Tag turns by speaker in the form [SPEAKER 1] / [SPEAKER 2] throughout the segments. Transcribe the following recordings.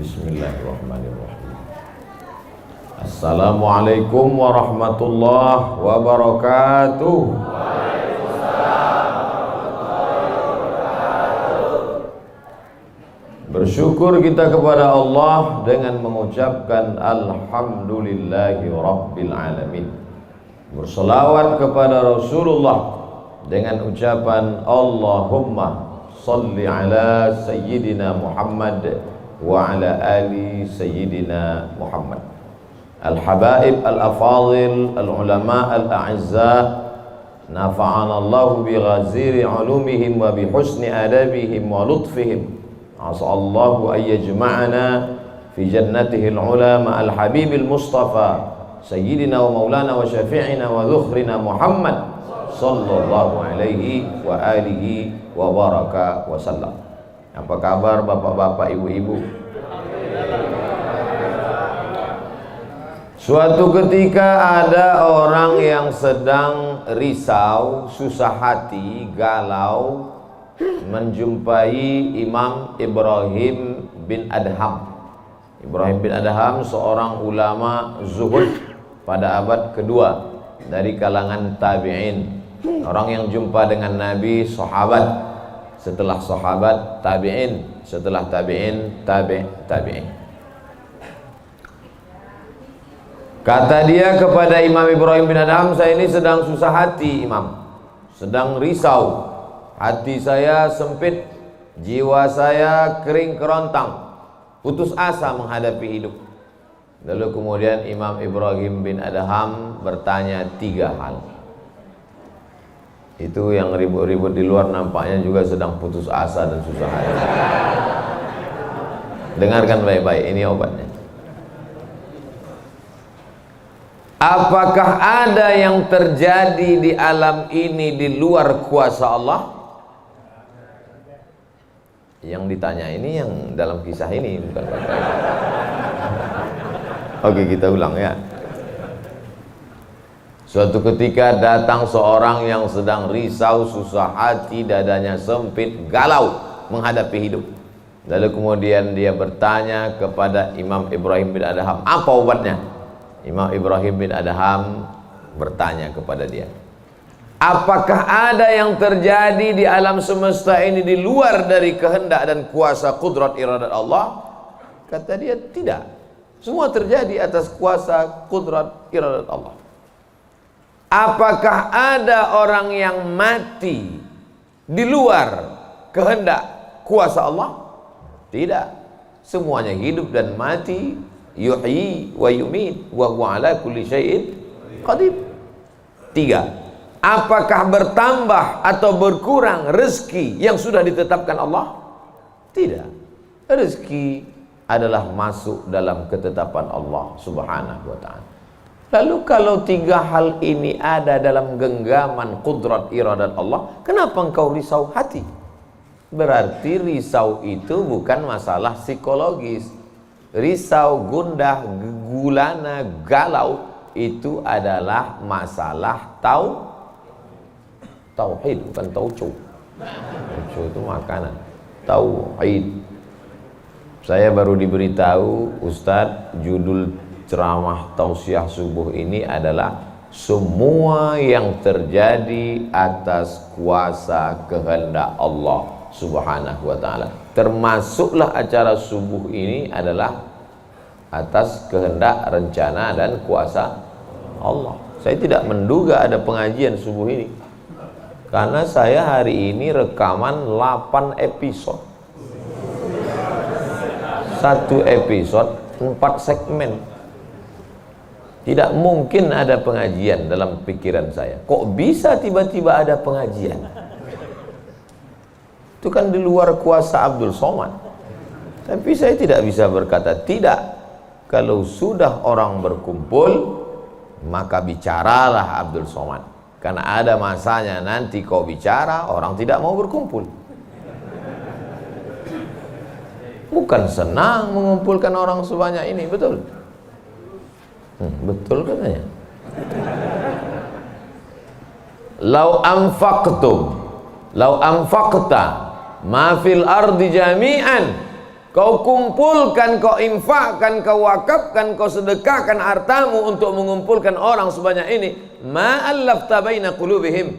[SPEAKER 1] Bismillahirrahmanirrahim. Assalamualaikum warahmatullahi wabarakatuh. Bersyukur kita kepada Allah dengan mengucapkan Alhamdulillahi Rabbil Alamin. Berselawat kepada Rasulullah dengan ucapan Allahumma salli ala Sayyidina Muhammad wa ala ali Sayyidina Muhammad. Al-habaib al-afadil al-ulama al-a'izza, nafa'ana Allahu bi ghaziri ulumihim wa bi husni adabihim wa lutfihim. As'allahu an yajma'ana fi jannatihi al-ula ma'al habibil mustafa sayyidina wa maulana wa syafi'ina wa dhukhrina Muhammad sallallahu alaihi wa alihi wa baraka wa sallam. Apa kabar bapak-bapak, ibu-ibu? Suatu ketika ada orang yang sedang risau, susah hati, galau, menjumpai Imam Ibrahim bin Adham. Ibrahim bin Adham seorang ulama zuhud pada abad kedua dari kalangan tabi'in. Orang yang jumpa dengan Nabi, sahabat, setelah sahabat tabi'in, setelah tabi'in tabi'in. Kata dia kepada Imam Ibrahim bin Adham, saya ini sedang susah hati Imam, sedang risau. Hati saya sempit, jiwa saya kering kerontang, putus asa menghadapi hidup. Lalu kemudian Imam Ibrahim bin Adham bertanya 3 hal. Itu yang ribut-ribut di luar nampaknya juga sedang putus asa dan susah hati. Dengarkan baik-baik, ini obatnya. Apakah ada yang terjadi di alam ini di luar kuasa Allah? Yang ditanya ini yang dalam kisah ini, bukan bapak. Oke, kita ulang ya. Suatu ketika datang seorang yang sedang risau, susah hati, dadanya sempit, galau menghadapi hidup. Lalu kemudian dia bertanya kepada Imam Ibrahim bin Adham, apa obatnya? Imam Ibrahim bin Adham bertanya kepada dia, apakah ada yang terjadi di alam semesta ini di luar dari kehendak dan kuasa kudrat iradat Allah? Kata dia, tidak. Semua terjadi atas kuasa kudrat iradat Allah. Apakah ada orang yang mati di luar kehendak kuasa Allah? Tidak. Semuanya hidup dan mati, yuhyi wa yumit wa huwa ala kulli syai'in qadir. 3. Apakah bertambah atau berkurang rezeki yang sudah ditetapkan Allah? Tidak. Rezeki adalah masuk dalam ketetapan Allah subhanahu wa ta'ala. Lalu kalau 3 hal ini ada dalam genggaman kudrat iradat Allah, kenapa engkau risau hati? Berarti risau itu bukan masalah psikologis. Risau, gundah, gulana, galau itu adalah masalah tauhid, bukan tauco. Tauco itu makanan. Tauhid. Saya baru diberitahu, Ustadz, judul ceramah tausiah subuh ini adalah semua yang terjadi atas kuasa kehendak Allah subhanahu wa ta'ala. Termasuklah acara subuh ini adalah atas kehendak, rencana dan kuasa Allah. Saya tidak menduga ada pengajian subuh ini, karena saya hari ini rekaman 8 episode. 1 episode 4 segmen. Tidak mungkin ada pengajian dalam pikiran saya. Kok bisa tiba-tiba ada pengajian? Itu kan di luar kuasa Abdul Somad. Tapi saya tidak bisa berkata tidak. Kalau sudah orang berkumpul, maka bicaralah Abdul Somad. Karena ada masanya nanti kau bicara, orang tidak mau berkumpul. Bukan senang mengumpulkan orang sebanyak ini, betul? Betul katanya. Lau anfaqta ma fil ardi jami'an Kau kumpulkan, kau infakkan, kau wakafkan, kau sedekahkan hartamu untuk mengumpulkan orang sebanyak ini, ma'allafta baina qulubihim,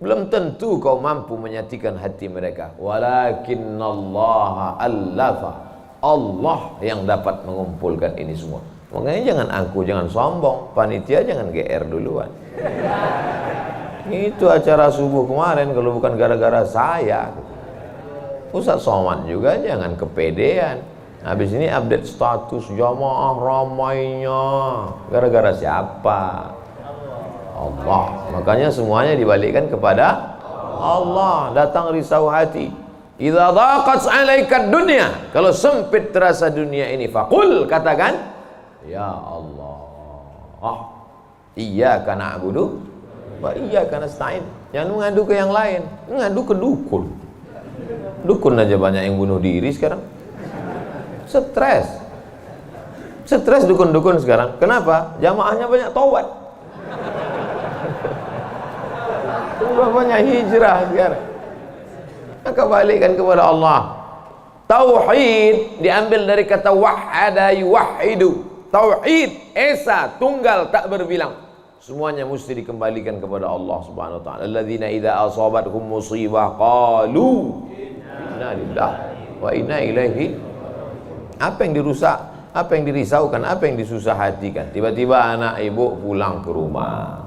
[SPEAKER 1] belum tentu kau mampu menyatukan hati mereka. Walakinnallaha allafa, Allah yang dapat mengumpulkan ini semua. Makanya jangan angku, jangan sombong, panitia jangan GR duluan. Itu acara subuh kemarin kalau bukan gara-gara saya. Ustaz Somad juga jangan kepedean. Habis ini update status jamaah ramainya. Gara-gara siapa? Allah. Makanya semuanya dibalikkan kepada Allah. Datang risau hati. Idza dhaqat 'alaika dunya, kalau sempit terasa dunia ini, faqul, katakan, ya Allah, iyyaka na'budu wa iyyaka nasta'in. Jangan mengadu ke yang lain, mengadu ke dukun. Dukun aja banyak yang bunuh diri sekarang. Stres dukun-dukun sekarang. Kenapa? Jamaahnya banyak taubat. Sudah banyak hijrah sekarang. Maka balikkan kepada Allah. Tauhid diambil dari kata wahada yuwahidu. Tauhid, esa, tunggal, tak berbilang. Semuanya mesti dikembalikan kepada Allah Subhanahu wa taala. Alladzina idza asabathum musibah qalu inna lillahi wa inna ilaihi. Apa yang dirusak, apa yang dirisaukan, apa yang disusah hatikan. Tiba-tiba anak ibu pulang ke rumah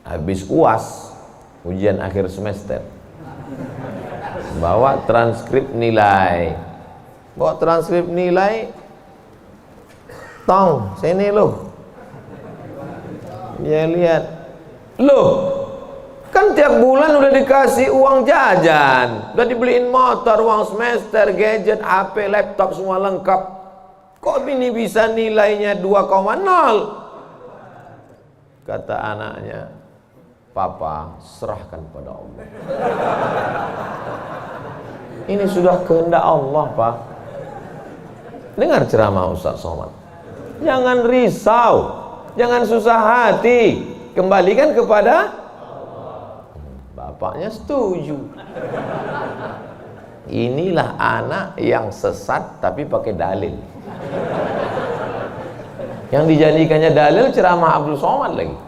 [SPEAKER 1] habis UAS, ujian akhir semester, bawa transkrip nilai, tong sini loh. Dia lihat, loh, kan tiap bulan udah dikasih uang jajan, udah dibeliin motor, uang semester, gadget, HP, laptop, semua lengkap. Kok ini bisa nilainya 2,0? Kata anaknya, Papa, serahkan pada Allah. Ini sudah kehendak Allah, Pak. Dengar ceramah Ustaz Somad. Jangan risau, jangan susah hati, kembalikan kepada bapaknya. Setuju. Inilah anak yang sesat tapi pakai dalil. Yang dijadikannya dalil ceramah Abdul Somad lagi.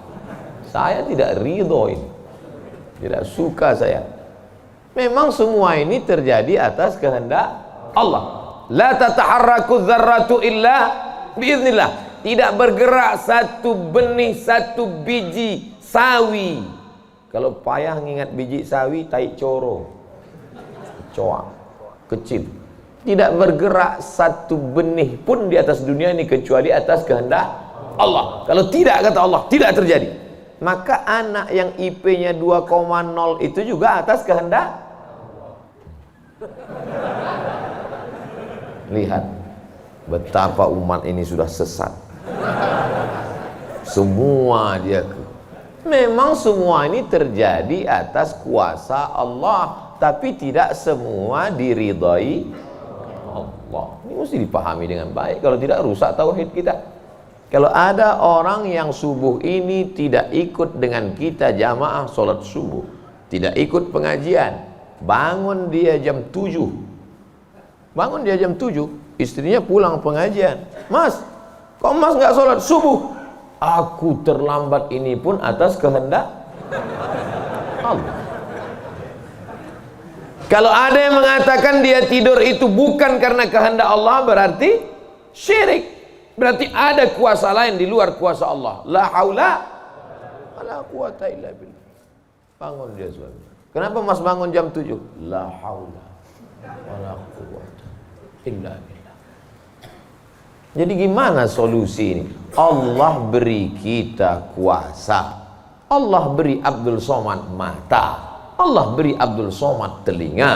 [SPEAKER 1] Saya tidak ridho ini, tidak suka saya. Memang semua ini terjadi atas kehendak Allah. La tataharraku dzarratu illa biiznillah. Tidak bergerak satu benih, satu biji sawi. Kalau payah ngingat biji sawi, tai coro, coak, kecil. Tidak bergerak satu benih pun di atas dunia ini kecuali atas kehendak Allah. Kalau tidak, kata Allah, tidak terjadi. Maka anak yang IP-nya 2,0 itu juga atas kehendak. Lihat betapa umat ini sudah sesat. Semua dia, memang semua ini terjadi atas kuasa Allah, tapi tidak semua diridhai Allah. Ini mesti dipahami dengan baik, kalau tidak rusak tauhid kita. Kalau ada orang yang subuh ini tidak ikut dengan kita jamaah sholat subuh, tidak ikut pengajian, bangun dia jam 7, istrinya pulang pengajian, Mas, kok Mas nggak sholat subuh? Aku terlambat, ini pun atas kehendak Allah. Kalau ada yang mengatakan dia tidur itu bukan karena kehendak Allah, berarti syirik. Berarti ada kuasa lain di luar kuasa Allah. La haula wala quwata illa billah. Bangun dia suami. Kenapa Mas bangun jam 7? La haula wala quwata illa billah. Jadi gimana solusi ini? Allah beri kita kuasa. Allah beri Abdul Somad mata. Allah beri Abdul Somad telinga.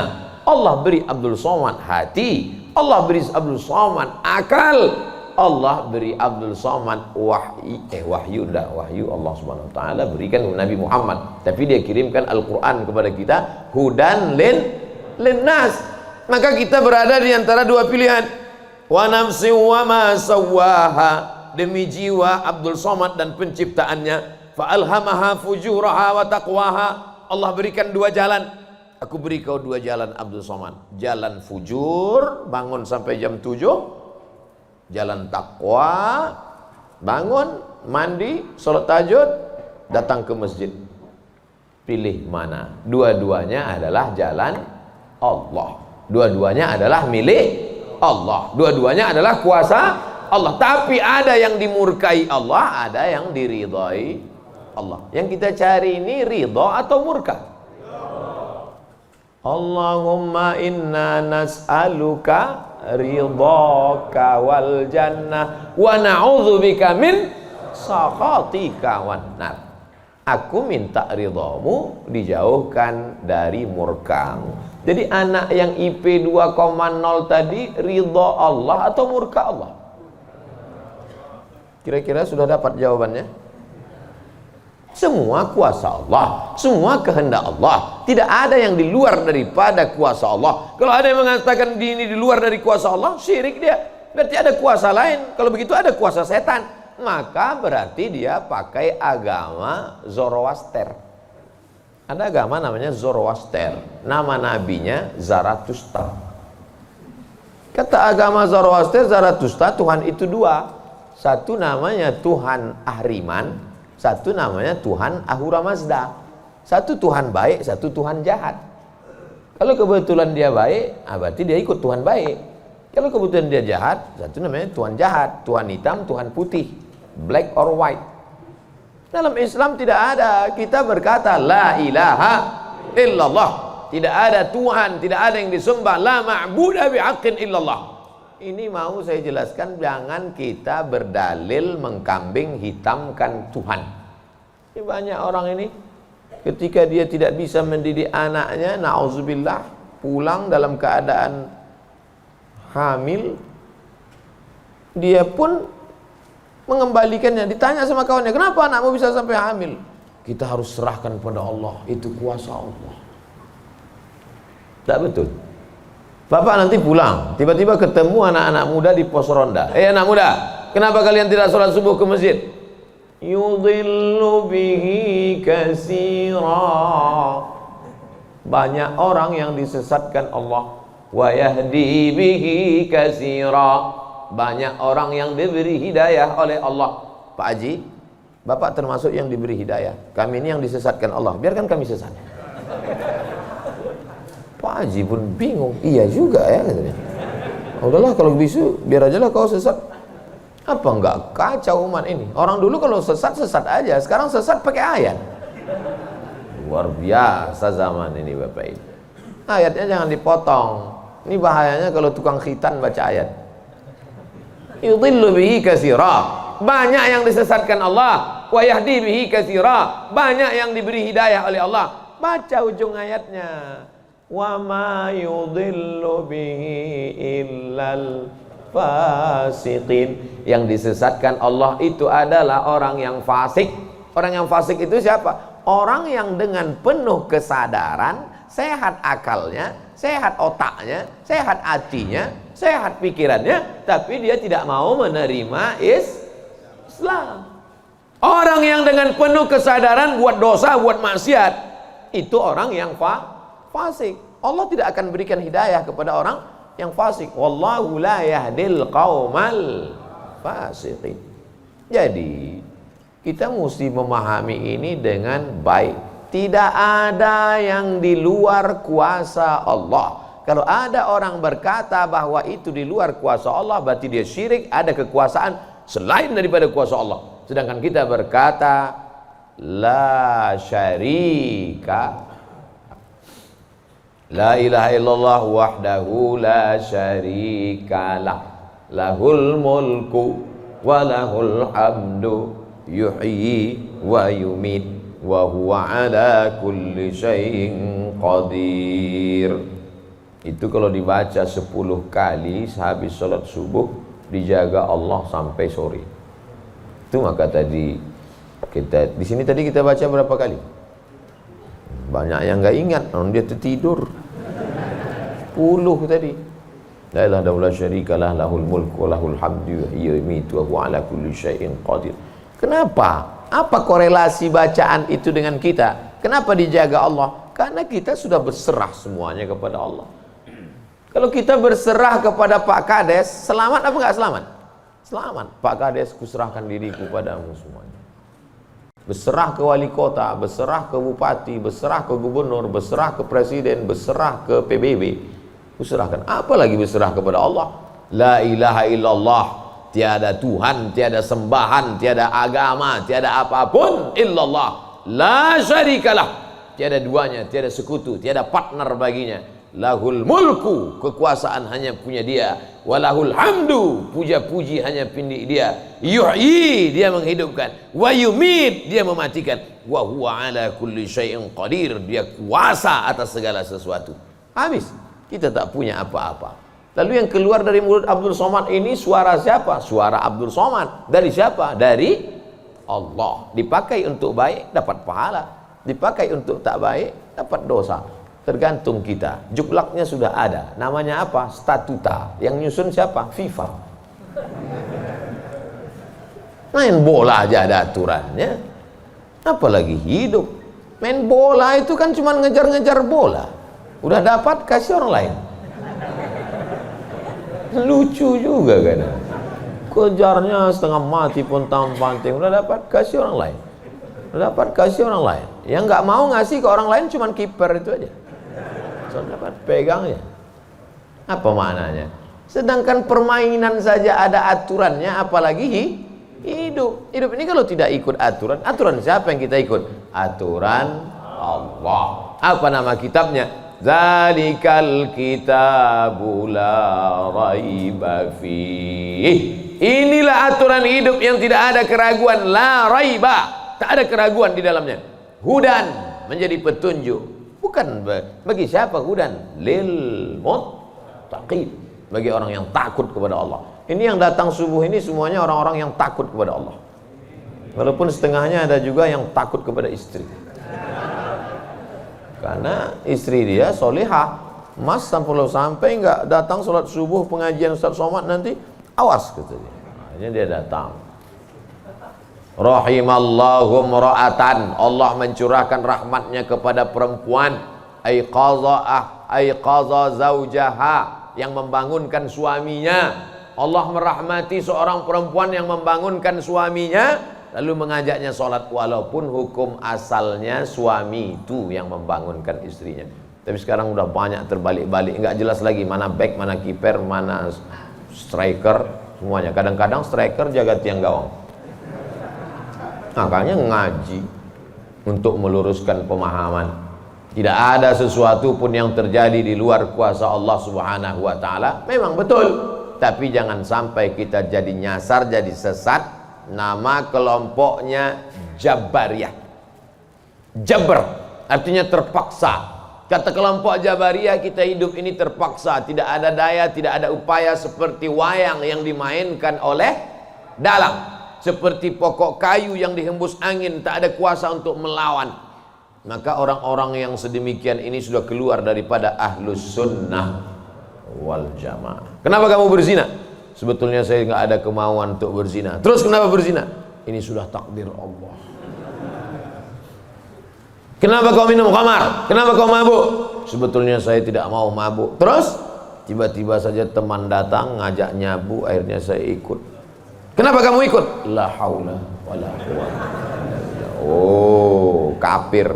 [SPEAKER 1] Allah beri Abdul Somad hati. Allah beri Abdul Somad akal. Allah beri Abdul Somad wahyu Allah Subhanahu wa taala berikan Nabi Muhammad, tapi dia kirimkan Al-Qur'an kepada kita, hudan linnas. Maka kita berada di antara dua pilihan. Wa nafsi wa ma sawwaha, demi jiwa Abdul Somad dan penciptaannya, fa alhamaha fujuraha wa taqwaha. Allah berikan dua jalan, aku beri kau 2 jalan Abdul Somad. Jalan fujur, bangun sampai jam 7. Jalan takwa, bangun, mandi, sholat tahajud, datang ke masjid. Pilih mana? Dua-duanya adalah jalan Allah. Dua-duanya adalah milik Allah. Dua-duanya adalah kuasa Allah. Tapi ada yang dimurkai Allah, ada yang diridhai Allah. Yang kita cari ini ridha atau murka? Allahumma inna nas'aluka ridhaka wal jannah wa na'udzubika min sakhatika wan nar. Aku minta ridhamu, dijauhkan dari murkamu. Jadi anak yang IP 2,0 tadi ridha Allah atau murka Allah? Kira-kira sudah dapat jawabannya? Semua kuasa Allah, semua kehendak Allah. Tidak ada yang di luar daripada kuasa Allah. Kalau ada yang mengatakan ini di luar dari kuasa Allah, syirik dia. Berarti ada kuasa lain. Kalau begitu ada kuasa setan. Maka berarti dia pakai agama Zoroaster. Ada agama namanya Zoroaster. Nama nabinya Zarathustra. Kata agama Zoroaster, Zarathustra, Tuhan itu 2. Satu namanya Tuhan Ahriman, satu namanya Tuhan Ahura Mazda. Satu Tuhan baik, satu Tuhan jahat. Kalau kebetulan dia baik, berarti dia ikut Tuhan baik. Kalau kebetulan dia jahat, satu namanya Tuhan jahat. Tuhan hitam, Tuhan putih, black or white. Dalam Islam tidak ada. Kita berkata la ilaha illallah. Tidak ada Tuhan, tidak ada yang disembah. La ma'buda bihaqqin illallah. Ini mau saya jelaskan, jangan kita berdalil mengkambing hitamkan Tuhan. Ini banyak orang ini ketika dia tidak bisa mendidik anaknya, na'udzubillah, pulang dalam keadaan hamil, dia pun mengembalikannya. Ditanya sama kawannya, kenapa anakmu bisa sampai hamil? Kita harus serahkan pada Allah, itu kuasa Allah. Tak betul. Bapak nanti pulang, tiba-tiba ketemu anak-anak muda di pos ronda. Anak muda, kenapa kalian tidak sholat subuh ke masjid? Yudhillu bihi katsira. Banyak orang yang disesatkan Allah. Wa yahdi bihi katsira. Banyak orang yang diberi hidayah oleh Allah. Pak Haji, Bapak termasuk yang diberi hidayah. Kami ini yang disesatkan Allah. Biarkan kami sesat. Pak Haji pun bingung. Iya juga ya katanya. Udahlah kalau bisu, biar aja lah kau sesat. Apa enggak kacau umat ini? Orang dulu kalau sesat aja. Sekarang sesat pakai ayat. Luar biasa zaman ini Bapak Ibu. Ayatnya jangan dipotong. Ini bahayanya kalau tukang khitan baca ayat. Yudhillu bihi katsira. Banyak yang disesatkan Allah. Wa yahdi bihi katsira. Banyak yang diberi hidayah oleh Allah. Baca ujung ayatnya. Wa ma yudhillu bihi illal fasiqin. Yang disesatkan Allah itu adalah orang yang fasik. Orang yang fasik itu siapa? Orang yang dengan penuh kesadaran, sehat akalnya, sehat otaknya, sehat hatinya, sehat pikirannya, tapi dia tidak mau menerima Islam. Orang yang dengan penuh kesadaran buat dosa, buat maksiat, itu orang yang fasik. Allah tidak akan berikan hidayah kepada orang yang fasik. Wallahu la yahdil qaumal fasiqin. Jadi kita mesti memahami ini dengan baik. Tidak ada yang di luar kuasa Allah. Kalau ada orang berkata bahwa itu di luar kuasa Allah, berarti dia syirik, ada kekuasaan selain daripada kuasa Allah. Sedangkan kita berkata la syarika, la ilaha illallah wahdahu la syarikalah, lahul mulku wa lahul hamdu yuhyi wa yumit wa huwa ala kulli syai'in qadir. Itu kalau dibaca 10 kali sehabis sholat subuh, dijaga Allah sampai sore. Itu maka tadi kita di sini tadi kita baca berapa kali? Banyak yang nggak ingat, dia tertidur. 10 tadi. La ilaha illallah syarikalah, lahul mulku wa lahul hamdu yuhyi wa yumiitu wa huwa ala kulli syai'in qadir. Kenapa? Apa korelasi bacaan itu dengan kita? Kenapa dijaga Allah? Karena kita sudah berserah semuanya kepada Allah. Kalau kita berserah kepada Pak Kades, selamat apa enggak selamat? Selamat. Pak Kades, kuserahkan diriku padamu semuanya. Berserah ke wali kota, berserah ke bupati, berserah ke gubernur, berserah ke presiden, berserah ke PBB. Kuserahkan. Apalagi berserah kepada Allah. La ilaha illallah. Tiada Tuhan, tiada sembahan, tiada agama, tiada apapun illallah. La syarikalah. Tiada duanya, tiada sekutu, tiada partner baginya. Lahul mulku, kekuasaan hanya punya dia. Walahul hamdu, puja-puji hanya punya dia. Yuhyi, dia menghidupkan. Wa yumit, dia mematikan. Wa huwa ala kulli syai'in qadir, dia kuasa atas segala sesuatu. Habis, kita tak punya apa-apa. Lalu yang keluar dari mulut Abdul Somad ini suara siapa? Suara Abdul Somad. Dari siapa? Dari Allah. Dipakai untuk baik, dapat pahala. Dipakai untuk tak baik, dapat dosa. Tergantung kita. Juklaknya sudah ada. Namanya apa? Statuta. Yang nyusun siapa? FIFA. Main bola aja ada aturannya. Apalagi hidup. Main bola itu kan cuma ngejar-ngejar bola. Udah dapat, kasih orang lain. Lucu juga kan. Kejarnya setengah mati pun tampanting. Udah dapat, kasih orang lain. Udah dapat, kasih orang lain. Yang nggak mau ngasih ke orang lain cuma kiper itu aja. Soalnya dapat pegangnya. Apa maknanya? Sedangkan permainan saja ada aturannya, apalagi hidup. Hidup ini kalau tidak ikut aturan, aturan siapa yang kita ikut? Aturan Allah. Apa nama kitabnya? Zalikal kitabu la raiba fih. Inilah aturan hidup yang tidak ada keraguan, la raiba. Tak ada keraguan di dalamnya. Hudan, menjadi petunjuk. Bukan bagi siapa hudan? Lil muttaqin, bagi orang yang takut kepada Allah. Ini yang datang subuh ini semuanya orang-orang yang takut kepada Allah. Walaupun setengahnya ada juga yang takut kepada istri. Karena istri dia solihah. Mas sampai nggak datang sholat subuh pengajian Ustaz Somad nanti, awas katanya. Akhirnya dia datang. Rahimallahu mra'atan, Allah mencurahkan rahmatnya kepada perempuan aiqaza zaujaha, yang membangunkan suaminya. Allah merahmati seorang perempuan yang membangunkan suaminya lalu mengajaknya sholat, walaupun hukum asalnya suami itu yang membangunkan istrinya. Tapi sekarang udah banyak terbalik-balik, nggak jelas lagi mana back, mana kiper, mana striker, semuanya. Kadang-kadang striker jaga tiang gawang. Makanya ngaji untuk meluruskan pemahaman. Tidak ada sesuatu pun yang terjadi di luar kuasa Allah Subhanahu wa taala. Memang betul, tapi jangan sampai kita jadi nyasar, jadi sesat. Nama kelompoknya Jabariyah. Jabr artinya terpaksa. Kata kelompok Jabariyah, kita hidup ini terpaksa, tidak ada daya, tidak ada upaya, seperti wayang yang dimainkan oleh dalang. Seperti pokok kayu yang dihembus angin, tak ada kuasa untuk melawan. Maka orang-orang yang sedemikian ini sudah keluar daripada ahlus sunnah wal jamaah. Kenapa kamu berzina? Sebetulnya saya nggak ada kemauan untuk berzina. Terus kenapa berzina? Ini sudah takdir Allah. Kenapa kau minum khamar? Kenapa kau mabuk? Sebetulnya saya tidak mau mabuk. Terus tiba-tiba saja teman datang ngajak nyabu, akhirnya saya ikut. Kenapa kamu ikut? La haula wala quwwata. Oh, kafir.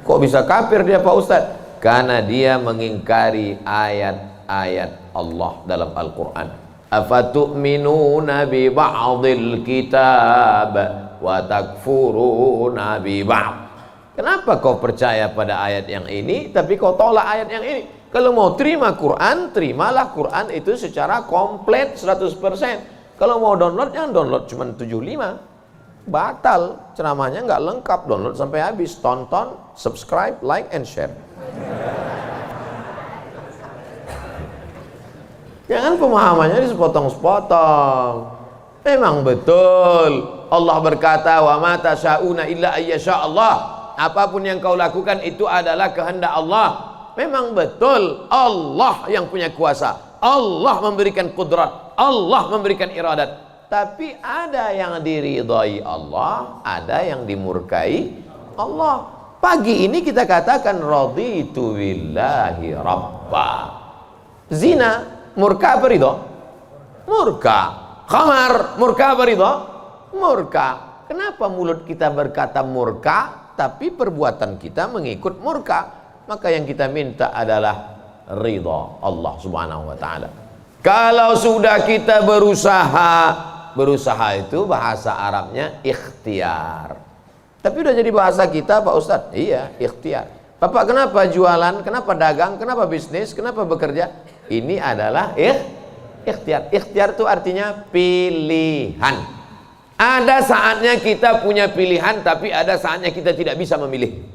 [SPEAKER 1] Kok bisa kafir dia Pak Ustaz? Karena dia mengingkari ayat-ayat Allah dalam Al-Quran. Afatu'minuna bi ba'dil kitab wa takfuruna bi ba'd. Kenapa kau percaya pada ayat yang ini tapi kau tolak ayat yang ini? Kalau mau terima Quran, terimalah Quran itu secara komplit 100%. Kalau mau download, jangan download cuma 75. Batal, ceramahnya nggak lengkap. Download sampai habis, tonton, subscribe, like, and share. Jangan pemahamannya disepotong-sepotong. Memang betul Allah berkata, wa ma tasyauna illa ayyasha Allah. Apapun yang kau lakukan itu adalah kehendak Allah. Memang betul Allah yang punya kuasa, Allah memberikan kudrat, Allah memberikan iradat. Tapi ada yang diridhai Allah, ada yang dimurkai Allah. Pagi ini kita katakan raditu billahi rabba. Zina murka apa ridho? Murka. Khamar murka apa ridho? Murka. Kenapa mulut kita berkata murka tapi perbuatan kita mengikut murka? Maka yang kita minta adalah ridha Allah Subhanahu wa taala. Kalau sudah kita berusaha itu bahasa Arabnya ikhtiar. Tapi udah jadi bahasa kita Pak Ustadz. Iya, ikhtiar. Bapak kenapa jualan, kenapa dagang, kenapa bisnis, kenapa bekerja? Ini adalah ikhtiar. Ikhtiar itu artinya pilihan. Ada saatnya kita punya pilihan, tapi ada saatnya kita tidak bisa memilih.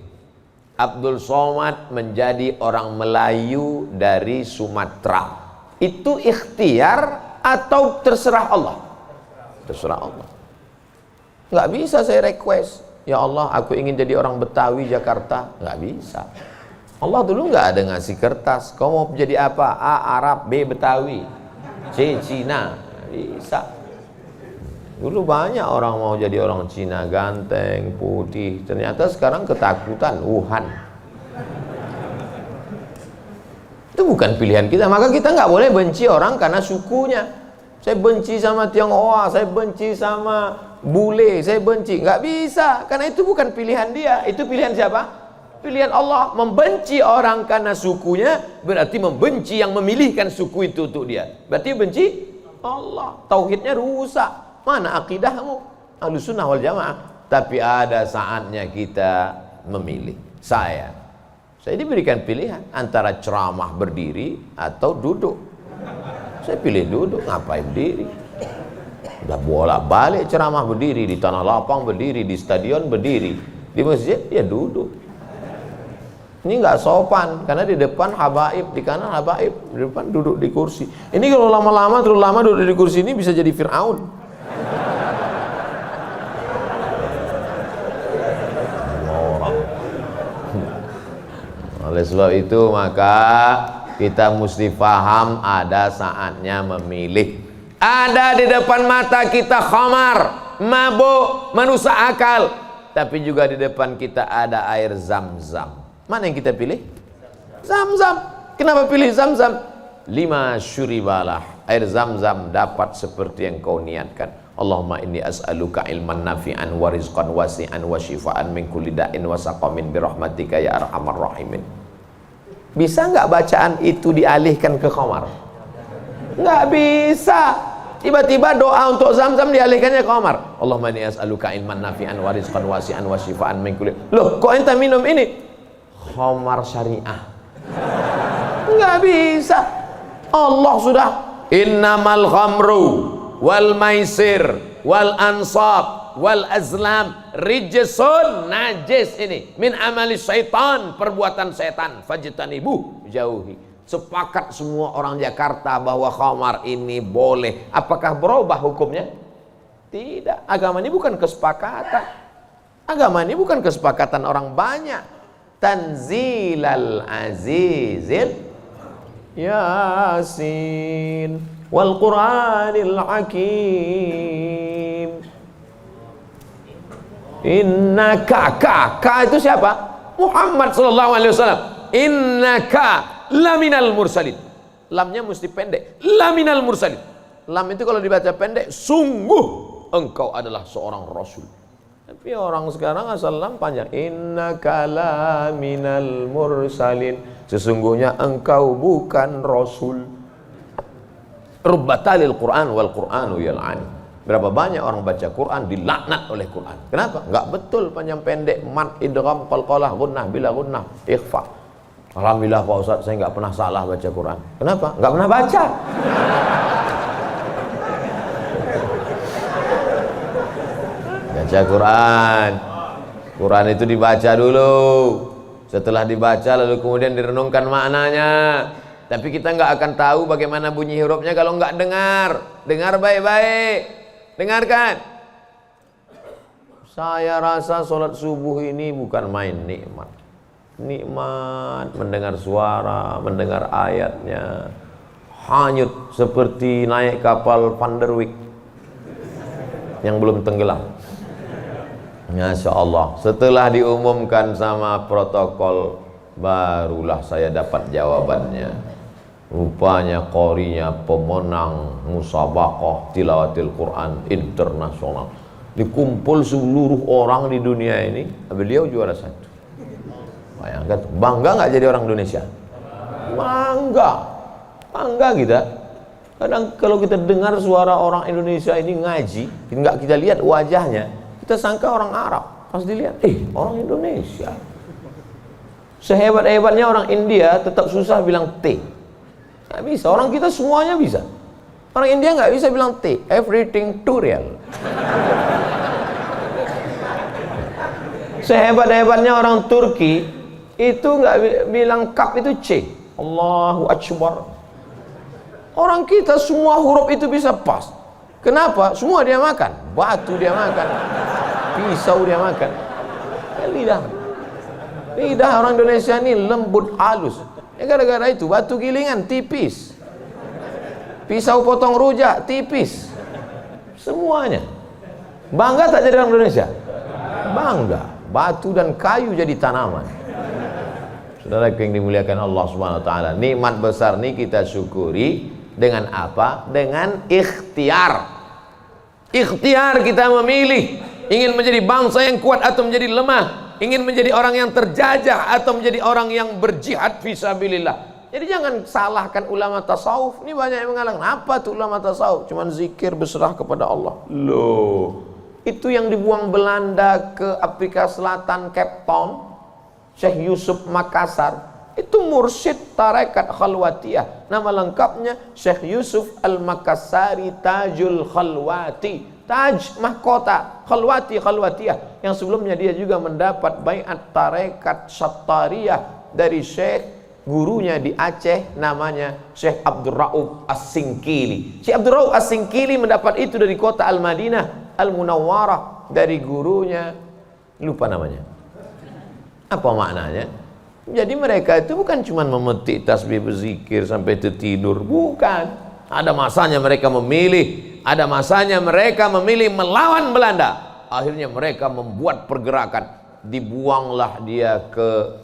[SPEAKER 1] Abdul Somad menjadi orang Melayu dari Sumatera. Itu ikhtiar atau terserah Allah? Terserah Allah. Nggak bisa saya request. Ya Allah, aku ingin jadi orang Betawi Jakarta. Nggak bisa. Allah dulu nggak ada ngasih kertas. Kau mau jadi apa? A. Arab, B. Betawi, C. Cina. Nggak bisa. Dulu banyak orang mau jadi orang Cina, ganteng, putih. Ternyata sekarang ketakutan, Wuhan. Itu bukan pilihan kita. Maka kita nggak boleh benci orang karena sukunya. Saya benci sama Tionghoa, saya benci sama bule, saya benci. Nggak bisa, karena itu bukan pilihan dia. Itu pilihan siapa? Pilihan Allah. Membenci orang karena sukunya berarti membenci yang memilihkan suku itu untuk dia. Berarti benci Allah. Tauhidnya rusak. Mana akidahmu? Ahlussunnah wal jamaah. Tapi ada saatnya kita memilih. Saya diberikan pilihan antara ceramah berdiri atau duduk. Saya pilih duduk, ngapain berdiri? Udah bolak-balik ceramah berdiri, di tanah lapang berdiri, di stadion berdiri, di masjid ya duduk. Ini nggak sopan, karena di depan habaib, di kanan habaib, di depan duduk di kursi. Ini kalau lama-lama terlalu lama duduk di kursi ini bisa jadi Fir'aun. Oleh sebab itu maka kita mesti paham ada saatnya memilih. Ada di depan mata kita khamar, mabuk, merusak akal. Tapi juga di depan kita ada air Zam-Zam. Mana yang kita pilih? Zam-Zam. Kenapa pilih Zam-Zam? 5 syuribalah. Air Zam-Zam dapat seperti yang kau niatkan. Allahumma inni as'aluka ilman nafi'an wa rizqan wasi'an wa shifaan min kulli da'in wa saqamin birahmatika ya arhamar rahimin. Bisa nggak bacaan itu dialihkan ke khamar? Nggak bisa. Tiba-tiba doa untuk Zam-Zam dialihkannya ke khamar. Allahumma inni as'aluka ilman nafi'an wa rizqan wasi'an wa shifaan min kulli. Loh, kok ente minum ini? Khamar syariah. Nggak bisa. Allah sudah innamal khamru wal maisir wal ansab wal azlam rijsun, najis ini, min amali syaitan, perbuatan setan, fajtanibuh, jauhi. Sepakat semua orang Jakarta bahwa khamar ini boleh. Apakah berubah hukumnya? Tidak. Agama ini bukan kesepakatan. Agama ini bukan kesepakatan orang banyak. Tanzilal azizil Yasin wal Qur'anil Hakim. Innaka, ka itu siapa? Muhammad sallallahu alaihi wasallam. Innaka laminal mursalin. Lamnya mesti pendek. Laminal mursalin. Lam itu kalau dibaca pendek, sungguh engkau adalah seorang rasul. Tapi orang sekarang asal lam panjang. Innaka laminal mursalin. Sesungguhnya engkau bukan rasul. Rubbatalil Quran wal Quranu yal'ani. Berapa banyak orang baca Quran dilaknat oleh Quran. Kenapa? Enggak betul panjang pendek, mat, idgham, qalqalah, gunnah, bila gunnah, ikhfa. Alhamdulillah Pak Ustaz, saya enggak pernah salah baca Quran. Kenapa? Enggak pernah baca. Baca Quran. Quran itu dibaca dulu. Setelah dibaca lalu kemudian direnungkan maknanya. Tapi kita enggak akan tahu bagaimana bunyi hurufnya kalau enggak dengar. Dengar baik-baik. Dengarkan. Saya rasa sholat subuh ini bukan main nikmat. Nikmat mendengar suara, mendengar ayatnya. Hanyut seperti naik kapal Van der Wijk yang belum tenggelam. Masya Allah, setelah diumumkan sama protokol, barulah saya dapat jawabannya. Rupanya qorinya pemenang musabaqah tilawatil Quran internasional. Dikumpul seluruh orang di dunia ini, beliau juara 1. Bayangkan, bangga nggak jadi orang Indonesia? Bangga, bangga kita. Kadang kalau kita dengar suara orang Indonesia ini ngaji, nggak kita lihat wajahnya, kita sangka orang Arab. Pas dilihat, orang Indonesia. Sehebat-hebatnya orang India tetap susah bilang T. Nggak bisa, orang kita semuanya bisa. Orang India nggak bisa bilang T, everything too real. Sehebat-hebatnya orang Turki itu nggak bilang kap itu C. Allahu Akbar. Orang kita semua huruf itu bisa pas. Kenapa? Semua dia makan. Batu dia makan, pisau dia makan. Lidah orang Indonesia ini lembut halus. Gara-gara itu batu gilingan tipis, pisau potong rujak tipis, semuanya. Bangga tak jadi orang Indonesia? Bangga. Batu dan kayu jadi tanaman. Saudara yang dimuliakan Allah Subhanahu wa taala, nikmat besar ini kita syukuri dengan apa? Dengan ikhtiar. Ikhtiar kita memilih ingin menjadi bangsa yang kuat atau menjadi lemah, ingin menjadi orang yang terjajah atau menjadi orang yang berjihad fisabilillah. Jadi jangan salahkan ulama tasawuf. Ini banyak yang mengatakan, apa tuh ulama tasawuf? Cuman zikir berserah kepada Allah. Loh, itu yang dibuang Belanda ke Afrika Selatan, Cape Town, Syekh Yusuf Makassar, itu mursyid tarekat khalwatiyah. Nama lengkapnya Syekh Yusuf Al-Makassari Tajul Khalwati. Taj mahkota, khalwatiyah. Yang sebelumnya dia juga mendapat baiat tarekat Sattariyah dari Syekh gurunya di Aceh, namanya Syekh Abdul Rauf As-Singkili. Syekh Abdul Rauf As-Singkili mendapat itu dari kota Al-Madinah Al-Munawwarah, dari gurunya, lupa namanya. Apa maknanya? Jadi mereka itu bukan cuma memetik tasbih berzikir sampai tidur, bukan. Ada masanya mereka memilih, ada masanya mereka memilih melawan Belanda. Akhirnya mereka membuat pergerakan, dibuanglah dia ke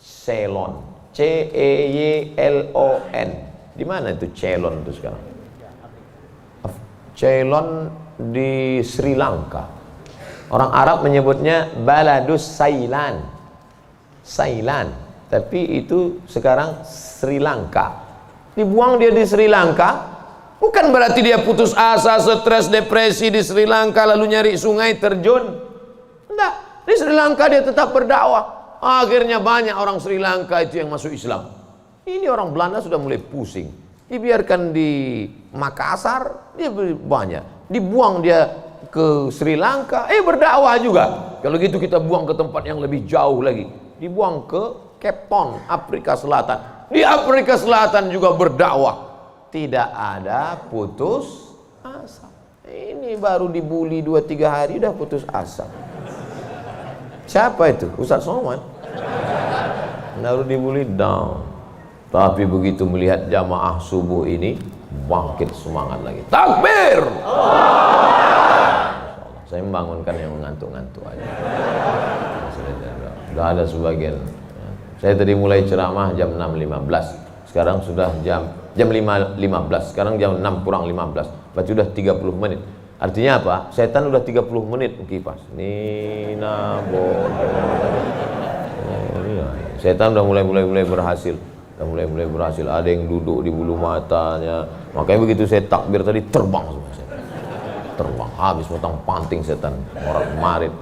[SPEAKER 1] Ceylon, Ceylon. Di mana itu Ceylon itu sekarang? Ceylon di Sri Lanka. Orang Arab menyebutnya Baladus Sailan, tapi itu sekarang Sri Lanka. Dibuang dia di Sri Lanka, bukan berarti dia putus asa, stres, depresi di Sri Lanka lalu nyari sungai terjun. Enggak, di Sri Lanka dia tetap berdakwah. Akhirnya banyak orang Sri Lanka itu yang masuk Islam. Ini orang Belanda sudah mulai pusing. Dibiarkan di Makassar, dia banyak. Dibuang dia ke Sri Lanka, berdakwah juga. Kalau gitu kita buang ke tempat yang lebih jauh lagi. Dibuang ke Cape Town, Afrika Selatan. Di Afrika Selatan juga berdakwah. Tidak ada putus asa. Ini baru dibully 2-3 hari udah putus asa. Siapa itu? Ustaz Somad. Baru dibully down. Tapi begitu melihat jamaah subuh ini, bangkit semangat lagi. Takbir! Saya membangunkan yang mengantuk-ngantuk aja. Sudah ada sebagian. Saya tadi mulai ceramah jam 6.15. Sekarang sudah jam 5.15. Sekarang jam 6 kurang 15. Berarti sudah 30 menit. Artinya apa? Setan udah 30 menit kipas. Nina setan udah mulai berhasil. Udah mulai berhasil. Ada yang duduk di bulu matanya. Makanya begitu saya takbir tadi terbang semua setan. Terbang habis potong panting setan. Orang marit.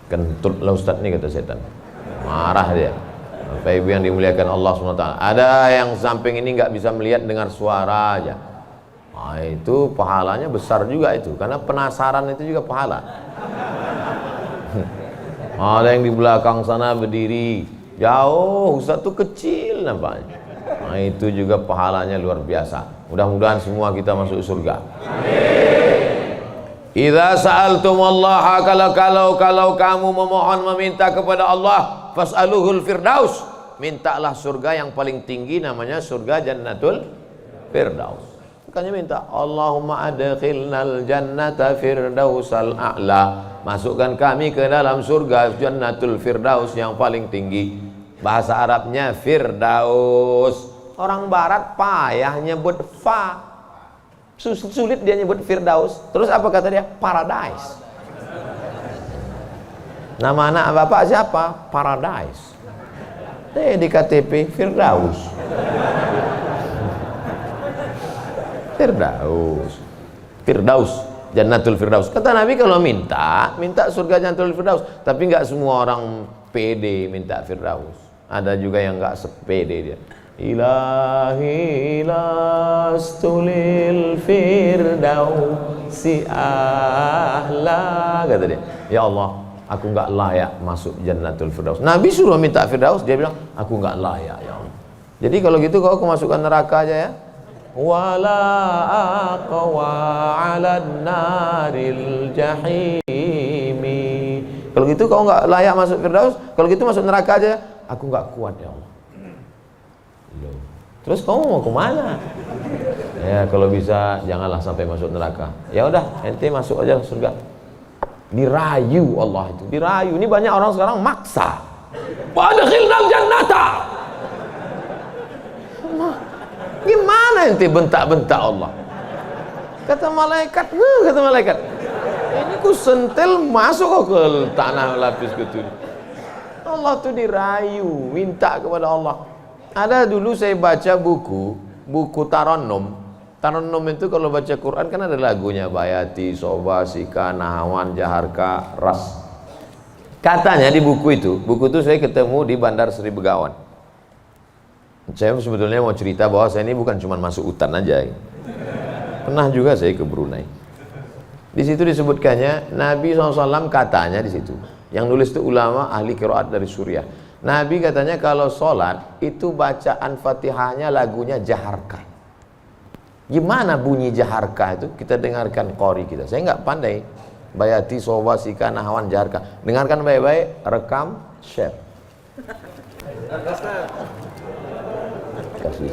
[SPEAKER 1] Kentut lah Ustaz nih, kata setan. Marah dia. Bapak Ibu yang dimuliakan Allah SWT, ada yang samping ini nggak bisa melihat dengar suara aja. Nah, itu pahalanya besar juga itu, karena penasaran itu juga pahala. Ada yang di belakang sana berdiri jauh, Ustaz tuh kecil nampaknya. Nah, itu juga pahalanya luar biasa. Mudah-mudahan semua kita masuk surga. Idza sa'altumullaha, kalau kamu memohon meminta kepada Allah, fas'aluhul firdaus, mintalah surga yang paling tinggi, namanya surga Jannatul Firdaus. Makanya minta Allahumma adkhilnal jannata firdausal a'la, masukkan kami ke dalam surga jannatul firdaus yang paling tinggi. Bahasa Arabnya firdaus. Orang barat payah nyebut fa, sulit dia nyebut firdaus. Terus apa kata dia? Paradise. Nama anak bapak siapa? Paradise. Di KTP firdaus. Firdaus, jannatul firdaus. Kata Nabi kalau minta surga jannatul firdaus. Tapi nggak semua orang pede minta firdaus. Ada juga yang nggak sepede dia. Ilahi lastulil firdausi ahla, kata dia. Ya Allah, aku nggak layak masuk jannatul firdaus. Nabi suruh minta firdaus, dia bilang aku nggak layak ya Allah. Jadi kalau gitu kau masukkan neraka aja ya. Wala aqwa 'alan naril jahimi. Kalau gitu kau nggak layak masuk firdaus, kalau gitu masuk neraka aja. Aku nggak kuat ya Allah. Terus kamu mau kemana? Ya kalau bisa janganlah sampai masuk neraka. Ya udah, ente masuk aja surga. Dirayu Allah itu, dirayu. Ini banyak orang sekarang maksa. Wa adkhilnal jannata. Gimana ente bentak-bentak Allah? Kata malaikat, ini ku sentil masuk ke tanah lapis ketujuh. Allah tuh dirayu, minta kepada Allah. Ada dulu saya baca buku Tarannum. Tarannum itu kalau baca Quran kan ada lagunya, Bayati, Soba, Sika, Nahawan, Jaharka, Ras. Katanya di buku itu saya ketemu di Bandar Sri Begawan. Saya sebetulnya mau cerita bahwa saya ini bukan cuma masuk hutan aja. Pernah juga saya ke Brunei. Di situ disebutkannya Nabi SAW katanya di situ. Yang nulis itu ulama ahli qiraat dari Suriah. Nabi katanya kalau sholat itu bacaan Fatihahnya lagunya Jaharka. Gimana bunyi Jaharka itu? Kita dengarkan qori kita. Saya nggak pandai. Bayati, Soba, Sika, Nahawan, Jaharka. Dengarkan baik-baik, rekam, share. Kasih.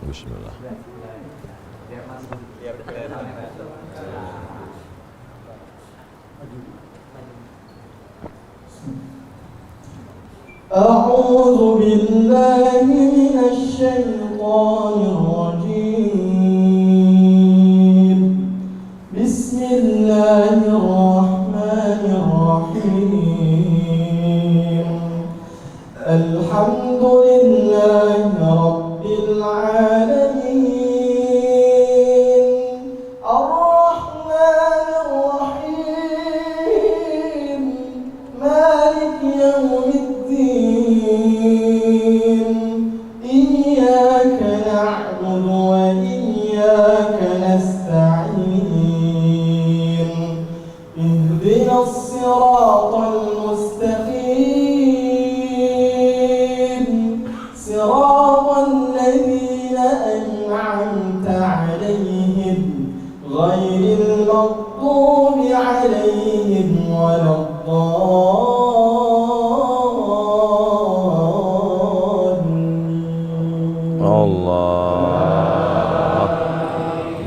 [SPEAKER 1] Bismillah.
[SPEAKER 2] أعوذ بالله من الشيطان الرجيم. بسم الله الرحمن الرحيم. الحمد لله رب العالمين. الرحمن الرحيم. مالك يوم الدين. إياك نعبد وإياك نستعين. اهدنا الصراط المستقيم. صراط الذين أنعمت عليهم غير المغضوب عليهم ولا
[SPEAKER 1] Allah.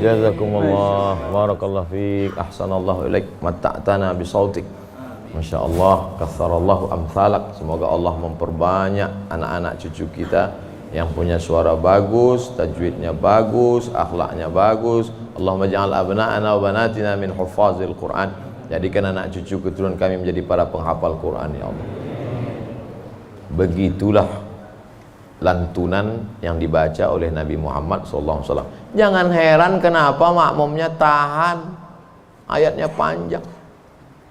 [SPEAKER 1] Jazakumullah, barakallahu fiik, ahsanallahu ilaik, mata'tana bisautik. Masya Allah, katsarallahu amsalak. Semoga Allah memperbanyak anak-anak cucu kita yang punya suara bagus, tajwidnya bagus, akhlaknya bagus. Allahumma ja'al abna'ana wa banatina min huffazil Quran. Jadikan anak cucu keturunan kami menjadi para penghafal Quran ya Allah. Begitulah lantunan yang dibaca oleh Nabi Muhammad SAW. Jangan heran kenapa makmumnya tahan, ayatnya panjang.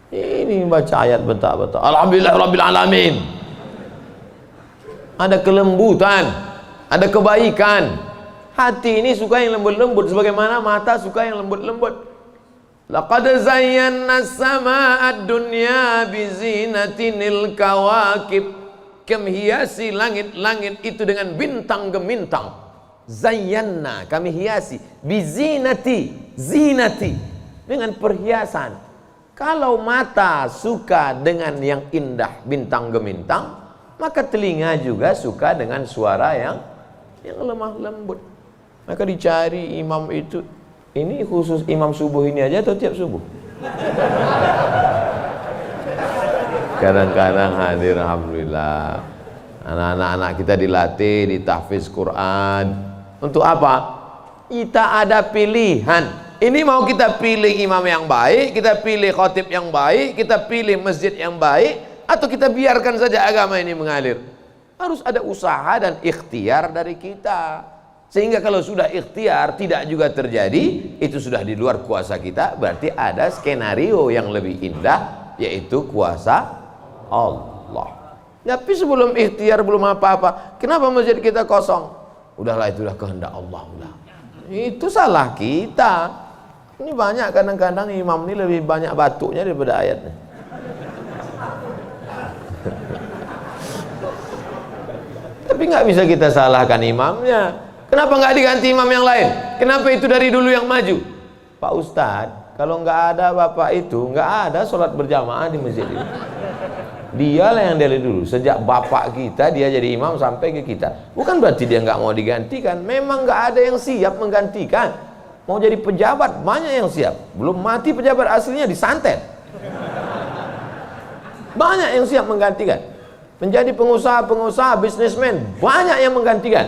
[SPEAKER 1] Ini baca ayat bentak-bentak. Alhamdulillah Rabbil Alamin. Ada kelembutan, ada kebaikan. Hati ini suka yang lembut-lembut, sebagaimana mata suka yang lembut-lembut. Laqad zayyana as-samaa'a ad-dunya bizinatinil kawakib. Kami hiasi langit-langit itu dengan bintang gemintang. Zayyana, kami hiasi Bizinati, zinati, dengan perhiasan. Kalau mata suka dengan yang indah bintang gemintang, maka telinga juga suka dengan suara yang lemah lembut. Maka dicari imam itu, ini khusus imam subuh ini aja atau tiap subuh? Kadang-kadang hadir, alhamdulillah. Anak-anak kita dilatih di tahfiz Quran. Untuk apa? Kita ada pilihan. Ini mau kita pilih imam yang baik, kita pilih khatib yang baik, kita pilih masjid yang baik, atau kita biarkan saja agama ini mengalir. Harus ada usaha dan ikhtiar dari kita. Sehingga kalau sudah ikhtiar tidak juga terjadi, itu sudah di luar kuasa kita. Berarti ada skenario yang lebih indah, yaitu kuasa Allah. Tapi sebelum ikhtiar, belum apa-apa, kenapa masjid kita kosong? Udahlah, itulah kehendak Allah. Udah. Itu salah kita. Ini banyak kadang-kadang imam ini lebih banyak batuknya daripada ayatnya. Tapi nggak bisa kita salahkan imamnya. Kenapa nggak diganti imam yang lain? Kenapa itu dari dulu yang maju? Pak Ustadz, kalau nggak ada bapak itu, nggak ada sholat berjamaah di masjid ini. Dialah yang dari dulu, sejak bapak kita dia jadi imam sampai ke kita. Bukan berarti dia nggak mau digantikan, memang nggak ada yang siap menggantikan. Mau jadi pejabat banyak yang siap, belum mati pejabat aslinya disantet. Banyak yang siap menggantikan. Menjadi pengusaha-pengusaha, bisnismen banyak yang menggantikan.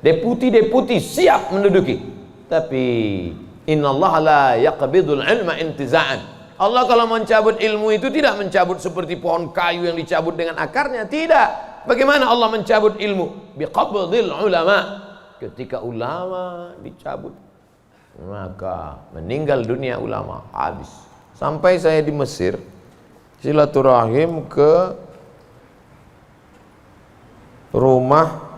[SPEAKER 1] Deputi-deputi siap menduduki. Tapi innallaha la yaqbidul ilma intiza'an. Allah kalau mencabut ilmu itu tidak mencabut seperti pohon kayu yang dicabut dengan akarnya, tidak. Bagaimana Allah mencabut ilmu? Biqabdil ulama. Ketika ulama dicabut, maka meninggal dunia ulama, habis. Sampai saya di Mesir silaturahim ke rumah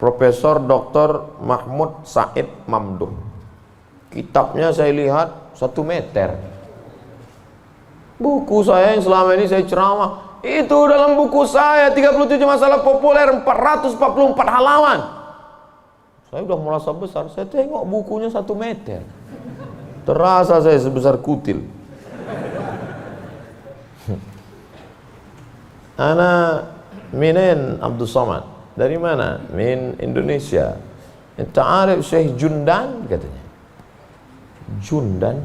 [SPEAKER 1] Profesor Dr. Mahmud Said Mamduh. Kitabnya saya lihat 1 meter. Buku saya yang selama ini saya ceramah, itu dalam buku saya 37 masalah populer 444 halaman. Saya udah merasa besar, saya tengok bukunya 1 meter. Terasa saya sebesar kutil. Ana minen Abdul Somad. Dari mana? Min Indonesia. Ta'arif Syekh Jundan katanya. Jundan,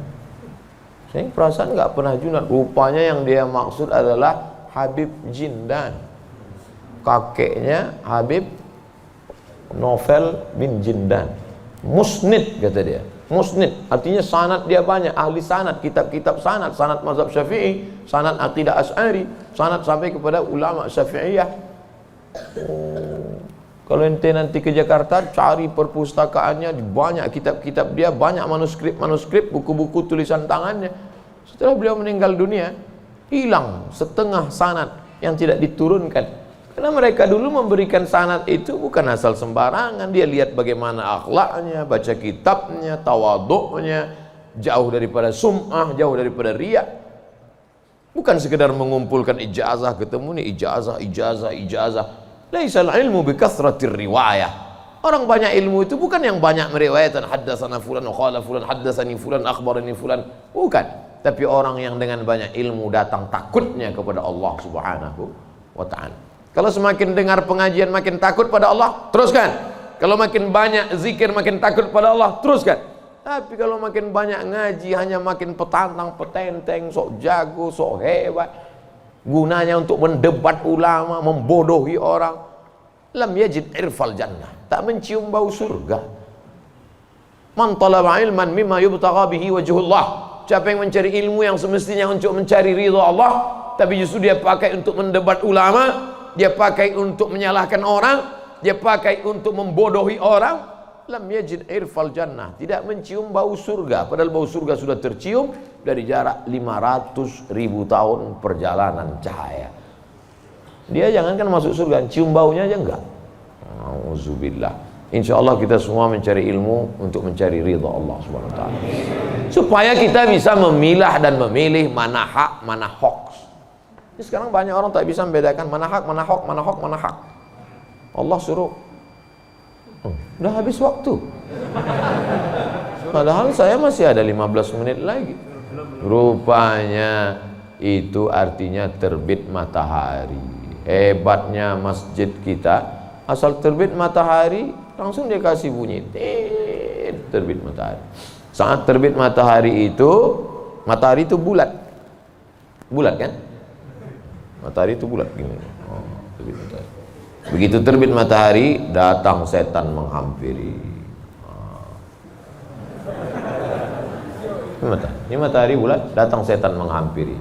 [SPEAKER 1] saya perasaan nggak pernah Jundan. Rupanya yang dia maksud adalah Habib Jindan, kakeknya Habib Novel bin Jindan. Musnid kata dia. Musnid artinya sanad dia banyak, ahli sanad, kitab-kitab sanad, sanad mazhab Syafi'i, sanad aqidah Asy'ari, sanad sampai kepada ulama Syafi'iyah. Kalau ente nanti ke Jakarta, cari perpustakaannya, banyak kitab-kitab dia, banyak manuskrip, buku-buku tulisan tangannya. Setelah beliau meninggal dunia, hilang setengah sanad yang tidak diturunkan. Karena mereka dulu memberikan sanad itu bukan asal sembarangan. Dia lihat bagaimana akhlaknya, baca kitabnya, tawaduknya, jauh daripada sum'ah, jauh daripada riya. Bukan sekedar mengumpulkan ijazah, ketemu nih ijazah. Laisal ilmu bikathratir riwayah. Orang banyak ilmu itu bukan yang banyak meriwayatkan haddatsana fulan wa qala fulan haddatsani fulan akhbarani fulan, bukan. Tapi orang yang dengan banyak ilmu datang takutnya kepada Allah Subhanahu wa taala. Kalau semakin dengar pengajian makin takut pada Allah, teruskan. Kalau makin banyak zikir makin takut pada Allah, teruskan. Tapi kalau makin banyak ngaji hanya makin petantang petenteng, sok jago, sok hebat, gunanya untuk mendebat ulama, membodohi orang. Lam yajid irfal jannah, tak mencium bau surga. Man talaba ilman mimma yubtagha bihi wajhullah. Siapa yang mencari ilmu yang semestinya untuk mencari ridha Allah, tapi justru dia pakai untuk mendebat ulama, dia pakai untuk menyalahkan orang, dia pakai untuk membodohi orang, lam yajid irfal jannah, tidak mencium bau surga. Padahal bau surga sudah tercium dari jarak 500.000 tahun perjalanan cahaya. Dia jangankan masuk surga, cium baunya aja enggak. Auzubillah. Insyaallah kita semua mencari ilmu untuk mencari ridha Allah Subhanahu wa taala. Supaya kita bisa memilah dan memilih mana hak, mana hoax. Ini sekarang banyak orang tak bisa membedakan mana hak, mana hoax, mana hak. Allah suruh Udah habis waktu. Padahal saya masih ada 15 menit lagi. Rupanya itu artinya terbit matahari. Hebatnya masjid kita, asal terbit matahari langsung dia kasih bunyi, terbit matahari. Saat terbit matahari itu bulat. Bulat kan? Matahari itu bulat gini. Oh, terbit matahari. Begitu terbit matahari, datang setan menghampiri. Ini matahari bulat, datang setan menghampiri.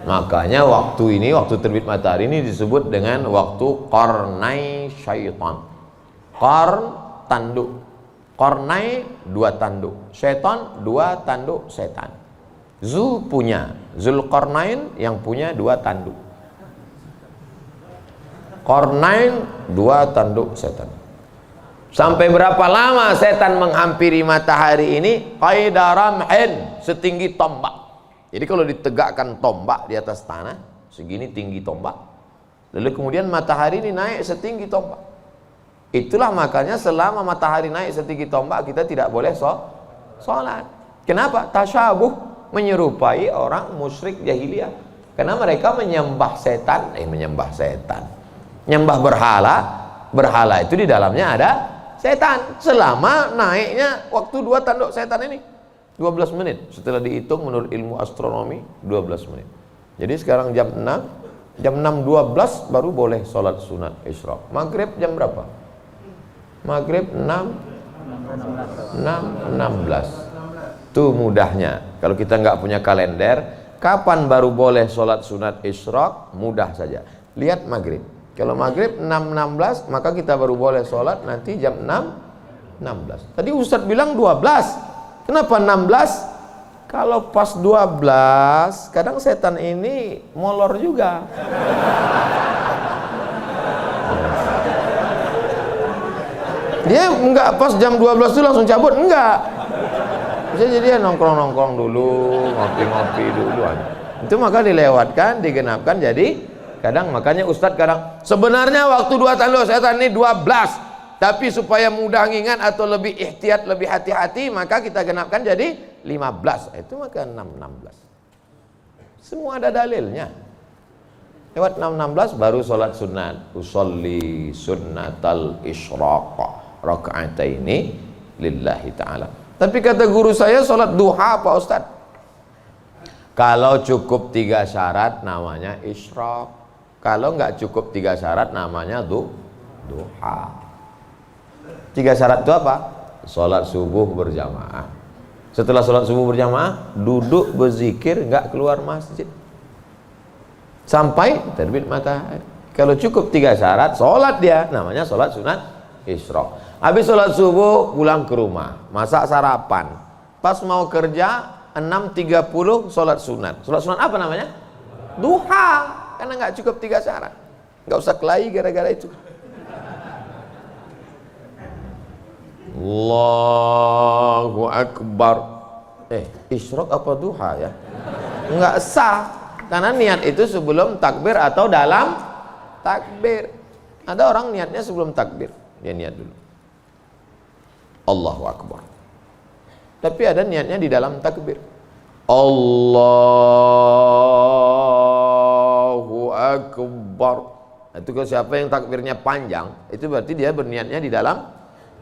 [SPEAKER 1] Makanya waktu terbit matahari ini disebut dengan waktu qarnai syaitan. Qarn, tanduk. Qarnai, 2 tanduk. Syaitan, 2 tanduk setan. Zulqarnain yang punya 2 tanduk. Qarnain, 2 tanduk setan. Sampai berapa lama setan menghampiri matahari ini? Qaidaramhin, setinggi tombak. Jadi kalau ditegakkan tombak di atas tanah, segini tinggi tombak, lalu kemudian matahari ini naik setinggi tombak. Itulah makanya selama matahari naik setinggi tombak, kita tidak boleh sholat. Kenapa? Tasyabuh, menyerupai orang musyrik jahiliyah. Karena mereka menyembah setan. Menyembah berhala itu di dalamnya ada setan. Selama naiknya waktu 2 tanduk setan ini 12 menit. Setelah dihitung menurut ilmu astronomi 12 menit. Jadi sekarang jam 6.12 baru boleh sholat sunat isyraq. Maghrib jam berapa? Maghrib 6.16. Tuh mudahnya. Kalau kita nggak punya kalender, kapan baru boleh sholat sunat isyraq? Mudah saja. Lihat maghrib. Kalau maghrib 6.16, maka kita baru boleh sholat nanti jam 6.16. Tadi Ustadz bilang 12. Kenapa 16? Kalau pas 12, kadang setan ini molor juga. Dia enggak pas jam 12 itu langsung cabut, enggak. Jadi dia nongkrong-nongkrong dulu, ngopi-ngopi dulu aja. Itu maka dilewatkan, digenapkan, jadi kadang makanya Ustadz kadang sebenarnya waktu 2 tanduk setan ini 12. Tapi supaya mudah ngingat atau lebih ihtiyat, lebih hati-hati, maka kita genapkan jadi 15. Itu maka 6.16. Semua ada dalilnya. Lewat 6.16 baru sholat sunat. Usolli sunnatal isyraq raka'ataini lillahi ta'ala. Tapi kata guru saya sholat duha Pak Ustadz. Kalau cukup 3 syarat namanya isyraq. Kalau nggak cukup 3 syarat namanya duha. 3 syarat itu apa? Sholat subuh berjamaah. Setelah sholat subuh berjamaah, duduk berzikir, nggak keluar masjid sampai terbit matahari. Kalau cukup 3 syarat, sholat dia, namanya sholat sunat isyraq. Habis sholat subuh, pulang ke rumah, masak sarapan. Pas mau kerja, 6.30 sholat sunat. Sholat sunat apa namanya? Duha. Karena nggak cukup 3 syarat. Nggak usah kelahi gara-gara itu. Allahu Akbar. Isyraq apa duha ya? Enggak sah. Karena niat itu sebelum takbir atau dalam takbir. Ada orang niatnya sebelum takbir. Dia niat dulu Allahu Akbar. Tapi ada niatnya di dalam takbir. Allahu Akbar. Itu kalau siapa yang takbirnya panjang, itu berarti dia berniatnya di dalam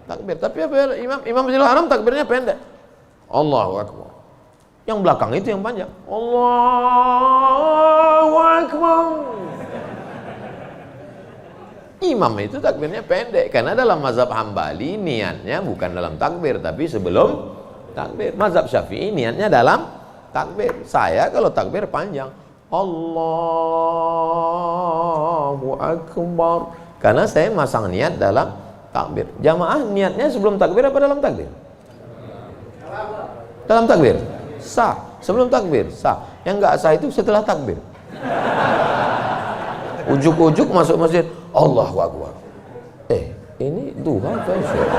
[SPEAKER 1] takbir. Tapi apa Imam Masjidil Haram takbirnya pendek. Allahu Akbar. Yang belakang itu yang panjang. Allahu Akbar. Imam itu takbirnya pendek karena dalam mazhab Hambali niatnya bukan dalam takbir tapi sebelum takbir. Mazhab Syafi'i niatnya dalam takbir. Saya kalau takbir panjang. Allahu Akbar. Karena saya masang niat dalam takbir. Jamaah niatnya sebelum takbir apa dalam takbir? Dalam takbir. Sah. Sebelum takbir sah. Yang enggak sah itu setelah takbir. Ujuk-ujuk masuk masjid, Allahu Akbar. Ini duha atau isyraq?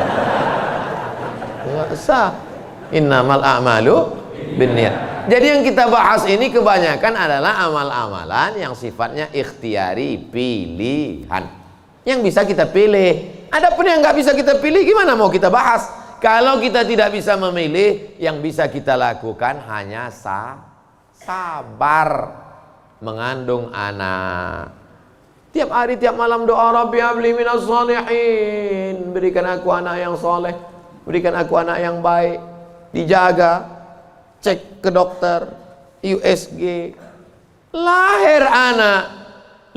[SPEAKER 1] Enggak sah. Innamal a'malu binniyat. Jadi yang kita bahas ini kebanyakan adalah amal-amalan yang sifatnya ikhtiari, pilihan. Yang bisa kita pilih. Adapun yang nggak bisa kita pilih, gimana mau kita bahas? Kalau kita tidak bisa memilih, yang bisa kita lakukan hanya sabar mengandung anak. Tiap hari, tiap malam doa, Rabbi habli minas shalihin, berikan aku anak yang soleh, berikan aku anak yang baik. Dijaga, cek ke dokter, USG, lahir anak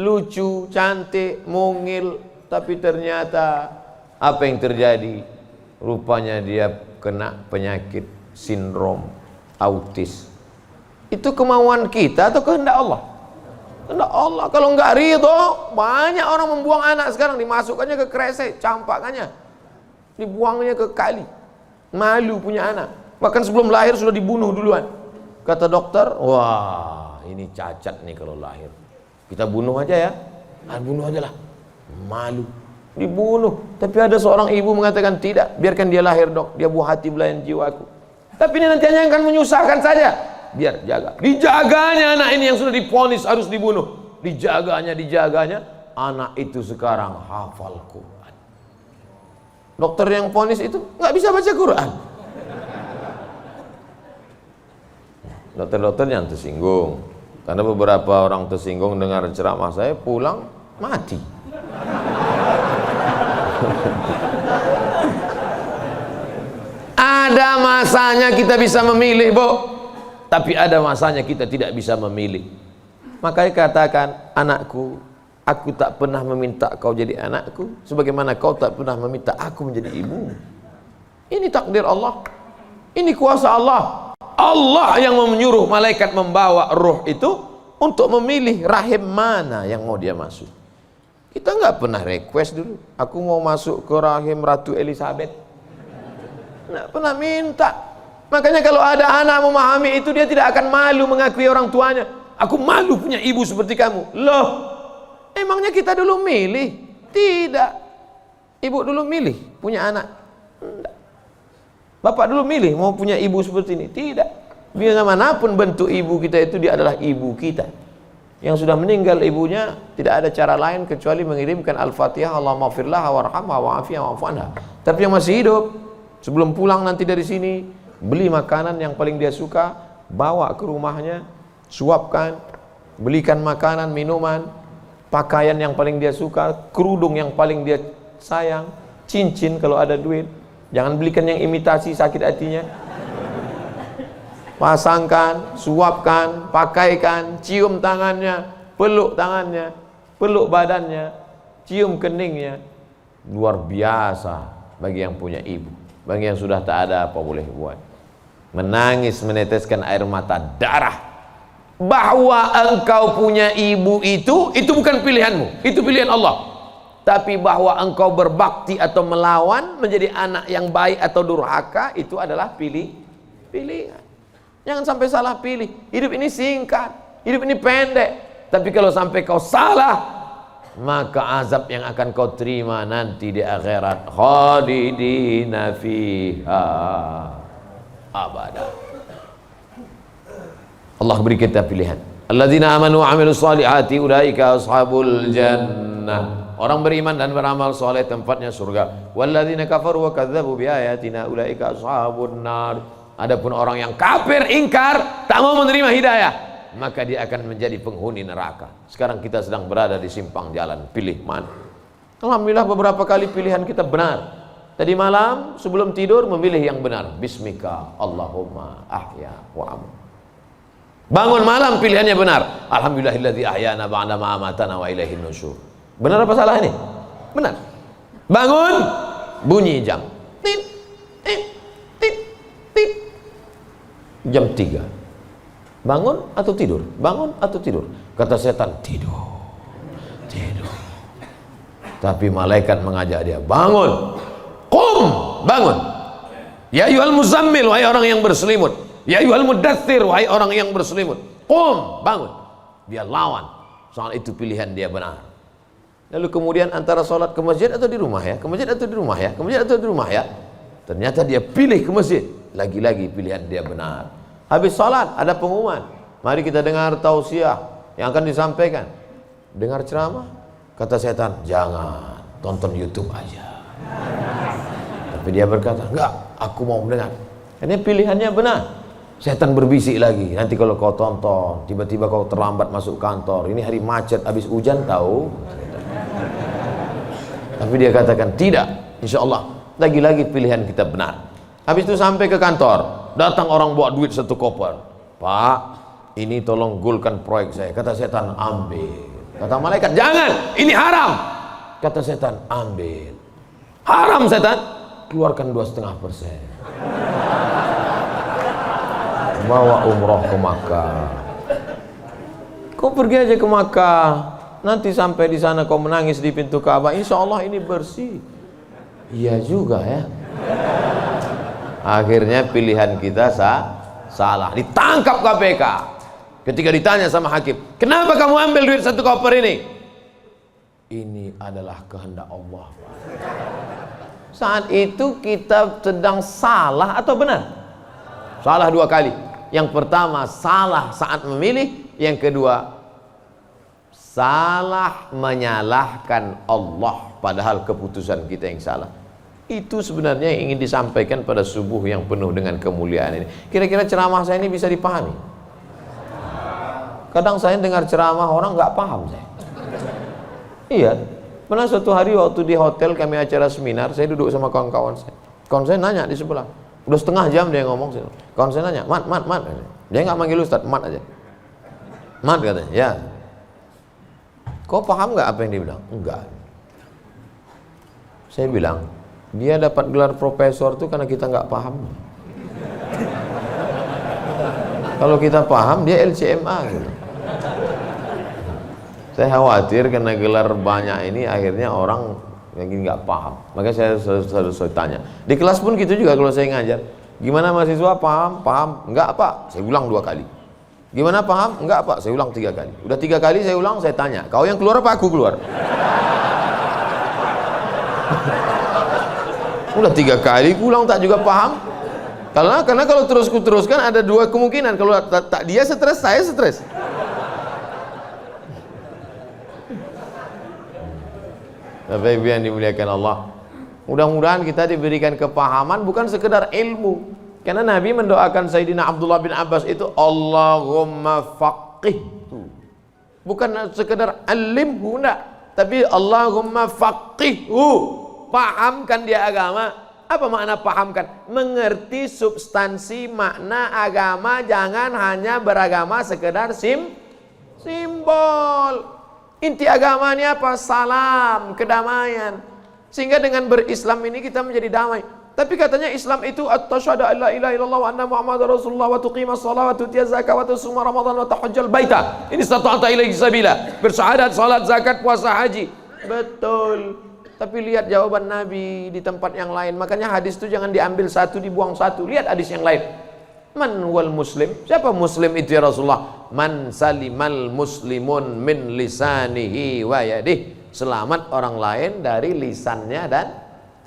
[SPEAKER 1] lucu, cantik, mungil, tapi ternyata apa yang terjadi? Rupanya dia kena penyakit sindrom autis. Itu kemauan kita atau kehendak Allah? Kehendak Allah. Kalau nggak ridho, banyak orang membuang anak sekarang, dimasukkannya ke kresek, campakannya, dibuangnya ke kali. Malu punya anak. Bahkan sebelum lahir sudah dibunuh duluan. Kata dokter, wah ini cacat nih kalau lahir. Kita bunuh aja ya. Bunuh aja lah. Malu. Dibunuh. Tapi ada seorang ibu mengatakan, tidak, biarkan dia lahir dok, dia buah hati belayan jiwaku. Tapi ini nanti hanya akan menyusahkan saja. Biar jaga. Dijaganya anak ini yang sudah divonis harus dibunuh. Dijaganya, anak itu sekarang hafal Quran. Dokter yang vonis itu nggak bisa baca Quran. Dokter-dokter yang tersinggung, karena beberapa orang tersinggung dengar ceramah saya, pulang mati. Ada masanya kita bisa memilih, Bu, tapi ada masanya kita tidak bisa memilih. Makanya katakan, anakku, aku tak pernah meminta kau jadi anakku, sebagaimana kau tak pernah meminta aku menjadi ibumu. Ini takdir Allah, ini kuasa Allah. Allah yang menyuruh malaikat membawa ruh itu untuk memilih rahim mana yang mau dia masuk. Kita nggak pernah request dulu, aku mau masuk ke rahim Ratu Elizabeth. Nggak pernah minta. Makanya kalau ada anak memahami itu, dia tidak akan malu mengakui orang tuanya. Aku malu punya ibu seperti kamu. Loh, emangnya kita dulu milih? Tidak. Ibu dulu milih punya anak? Tidak. Bapak dulu milih mau punya ibu seperti ini? Tidak. Biar manapun bentuk ibu kita itu, dia adalah ibu kita. Yang sudah meninggal ibunya, tidak ada cara lain kecuali mengirimkan Al-Fatihah, Allahumma firlah warhamha wa'afiyah wa'fu anha. Tapi yang masih hidup, sebelum pulang nanti dari sini, beli makanan yang paling dia suka, bawa ke rumahnya, suapkan, belikan makanan, minuman, pakaian yang paling dia suka, kerudung yang paling dia sayang, cincin kalau ada duit. Jangan belikan yang imitasi, sakit hatinya. Pasangkan, suapkan, pakaikan, cium tangannya, peluk tangannya, peluk badannya, cium keningnya. Luar biasa bagi yang punya ibu. Bagi yang sudah tak ada, apa boleh buat? Menangis, meneteskan air mata darah. Bahwa engkau punya ibu itu bukan pilihanmu, itu pilihan Allah. Tapi bahwa engkau berbakti atau melawan, menjadi anak yang baik atau durhaka, itu adalah pilihan. Jangan sampai salah pilih. Hidup ini singkat, hidup ini pendek. Tapi kalau sampai kau salah, maka azab yang akan kau terima nanti di akhirat, khalidina fiha abada. Allah beri kita pilihan. Alladzina amanu wa amilus salihati ulaika ashabul jannah. Orang beriman dan beramal soleh tempatnya surga. Walladzina kafaru wa kadzdzabu biayatina ulaika ashabun nar. Adapun orang yang kafir, ingkar, tak mau menerima hidayah, maka dia akan menjadi penghuni neraka. Sekarang kita sedang berada di simpang jalan, pilih mana? Alhamdulillah beberapa kali pilihan kita benar. Tadi malam sebelum tidur memilih yang benar. Bismika Allahumma ahya wa am. Bangun malam pilihannya benar. Alhamdulillahilladzi ahyana ba'da ma amatana wa ilaihin nusyur. Benar apa salah ini? Benar. Bangun, bunyi jam. Tit, tit, tit, tit. Jam 3. Bangun atau tidur? Bangun atau tidur? Kata setan, tidur. Tidur. Tapi malaikat mengajak dia, bangun. Qum, bangun. Ya ayyuhal muzammil, wahai orang yang berselimut. Ya ayyuhal mudaththir, wahai orang yang berselimut. Qum, bangun. Dia lawan. Soal itu pilihan dia benar. Lalu kemudian antara sholat ke masjid atau di rumah ya, ke masjid atau di rumah ya, ke masjid atau di rumah ya. Ternyata dia pilih ke masjid. Lagi-lagi pilihan dia benar. Habis sholat ada pengumuman. Mari kita dengar tausiah yang akan disampaikan. Dengar ceramah. Kata setan, jangan, tonton YouTube aja. Tapi dia berkata, enggak, aku mau mendengar. Ini pilihannya benar. Setan berbisik lagi, nanti kalau kau tonton, tiba-tiba kau terlambat masuk kantor, ini hari macet, habis hujan tahu. Tapi dia katakan, tidak, insya Allah, lagi-lagi pilihan kita benar. Habis itu sampai ke kantor, datang orang bawa duit 1 koper. Pak, ini tolong gulkan proyek saya. Kata setan, ambil. Kata malaikat, jangan, ini haram. Kata setan, ambil. Haram setan, keluarkan 2,5%. Bawa umroh ke Makkah. Kau pergi aja ke Makkah, nanti sampai di sana kau menangis di pintu Ka'bah, insya Allah ini bersih. Iya juga ya. Akhirnya pilihan kita salah, ditangkap KPK. Ketika ditanya sama hakim, kenapa kamu ambil duit 1 koper ini? Ini adalah kehendak Allah. Saat itu kita sedang salah atau benar? Salah 2 kali. Yang pertama salah saat memilih, yang kedua salah menyalahkan Allah padahal keputusan kita yang salah. Itu sebenarnya yang ingin disampaikan pada subuh yang penuh dengan kemuliaan ini. Kira-kira ceramah saya ini bisa dipahami? Kadang saya dengar ceramah orang nggak paham saya. Iya, pernah suatu hari waktu di hotel kami acara seminar, saya duduk sama kawan-kawan saya. Kawan saya nanya di sebelah, udah setengah jam dia ngomong. Kawan saya nanya, mat. Dia nggak manggil Ustaz, mat aja. Mat katanya, ya. Kau paham nggak apa yang dia bilang? Enggak. Saya bilang, dia dapat gelar profesor tuh karena kita nggak paham. Kalau kita paham, dia LCMA gitu. Saya khawatir karena gelar banyak ini akhirnya orang yang nggak paham. Makanya saya selalu tanya. Di kelas pun gitu juga kalau saya ngajar. Gimana mahasiswa, paham? Paham? Enggak Pak, saya ulang 2 kali. Gimana paham? Enggak Pak, saya ulang 3 kali. Udah 3 kali saya ulang, saya tanya, kau yang keluar apa aku keluar? Udah 3 kali ulang tak juga paham. Karena kalau teruskan ada 2 kemungkinan. Kalau tak dia stres, saya stres. Bapak Ibu yang dimuliakan Allah, mudah-mudahan kita diberikan kepahaman bukan sekedar ilmu. Karena Nabi mendoakan Sayyidina Abdullah bin Abbas itu Allahumma faqihhu, bukan sekedar alimhu, enggak, tapi Allahumma faqihhu, pahamkan dia agama. Apa makna pahamkan? Mengerti substansi makna agama, jangan hanya beragama sekedar simbol. Inti agama ini apa? Salam, kedamaian. Sehingga dengan berislam ini kita menjadi damai. Tapi katanya Islam itu at-tasyhadu an la ilaha illallah wa anna muhammadar rasulullah wa tuqimas shalah wa tutiyaz zakah wa tasuma ramadan wa tahajjal baita. Ini stata'ta ilaihi sabila. Bersyahadat, salat, zakat, puasa, haji. Betul. Tapi lihat jawaban Nabi di tempat yang lain. Makanya hadis itu jangan diambil satu dibuang satu. Lihat hadis yang lain. Man wal muslim? Siapa muslim itu ya Rasulullah? Man salimal muslimun min lisanihi wa yadihi. Selamat orang lain dari lisannya dan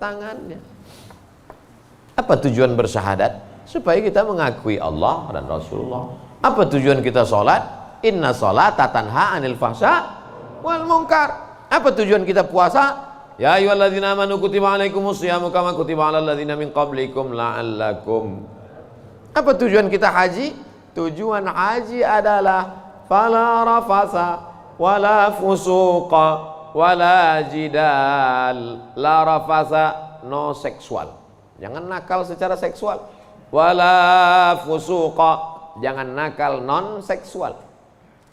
[SPEAKER 1] tangannya. Apa tujuan bersyahadat? Supaya kita mengakui Allah dan Rasulullah. Apa tujuan kita sholat? Inna sholata tanha anil fahsya wal munkar. Apa tujuan kita puasa? Ya ayyuhalladzina amanu kutiba alaikumus syiyamu kama kutiba alal ladzina min qablikum la'allakum. Apa tujuan kita haji? Tujuan haji adalah fala rafasa wala fusuqa wala jidal. La rafasa, no seksual, jangan nakal secara seksual. Wala fusuqa, jangan nakal non seksual.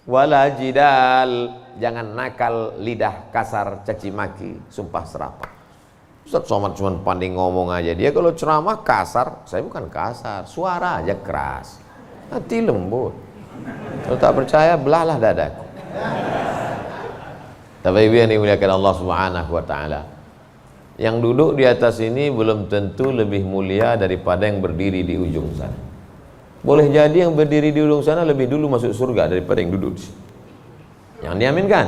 [SPEAKER 1] Wala jidal, jangan nakal lidah kasar, caci maki, sumpah serapah. Ustaz Somad cuma pandai ngomong aja. Dia kalau ceramah kasar, saya bukan kasar, suara aja keras, hati lembut. Kalau tak percaya, belahlah dadaku. Tapi Ibu yang dimuliakan Allah Subhanahu wa Ta'ala, yang duduk di atas ini belum tentu lebih mulia daripada yang berdiri di ujung sana. Boleh jadi yang berdiri di ujung sana lebih dulu masuk surga daripada yang duduk di sini. Yang diaminkan.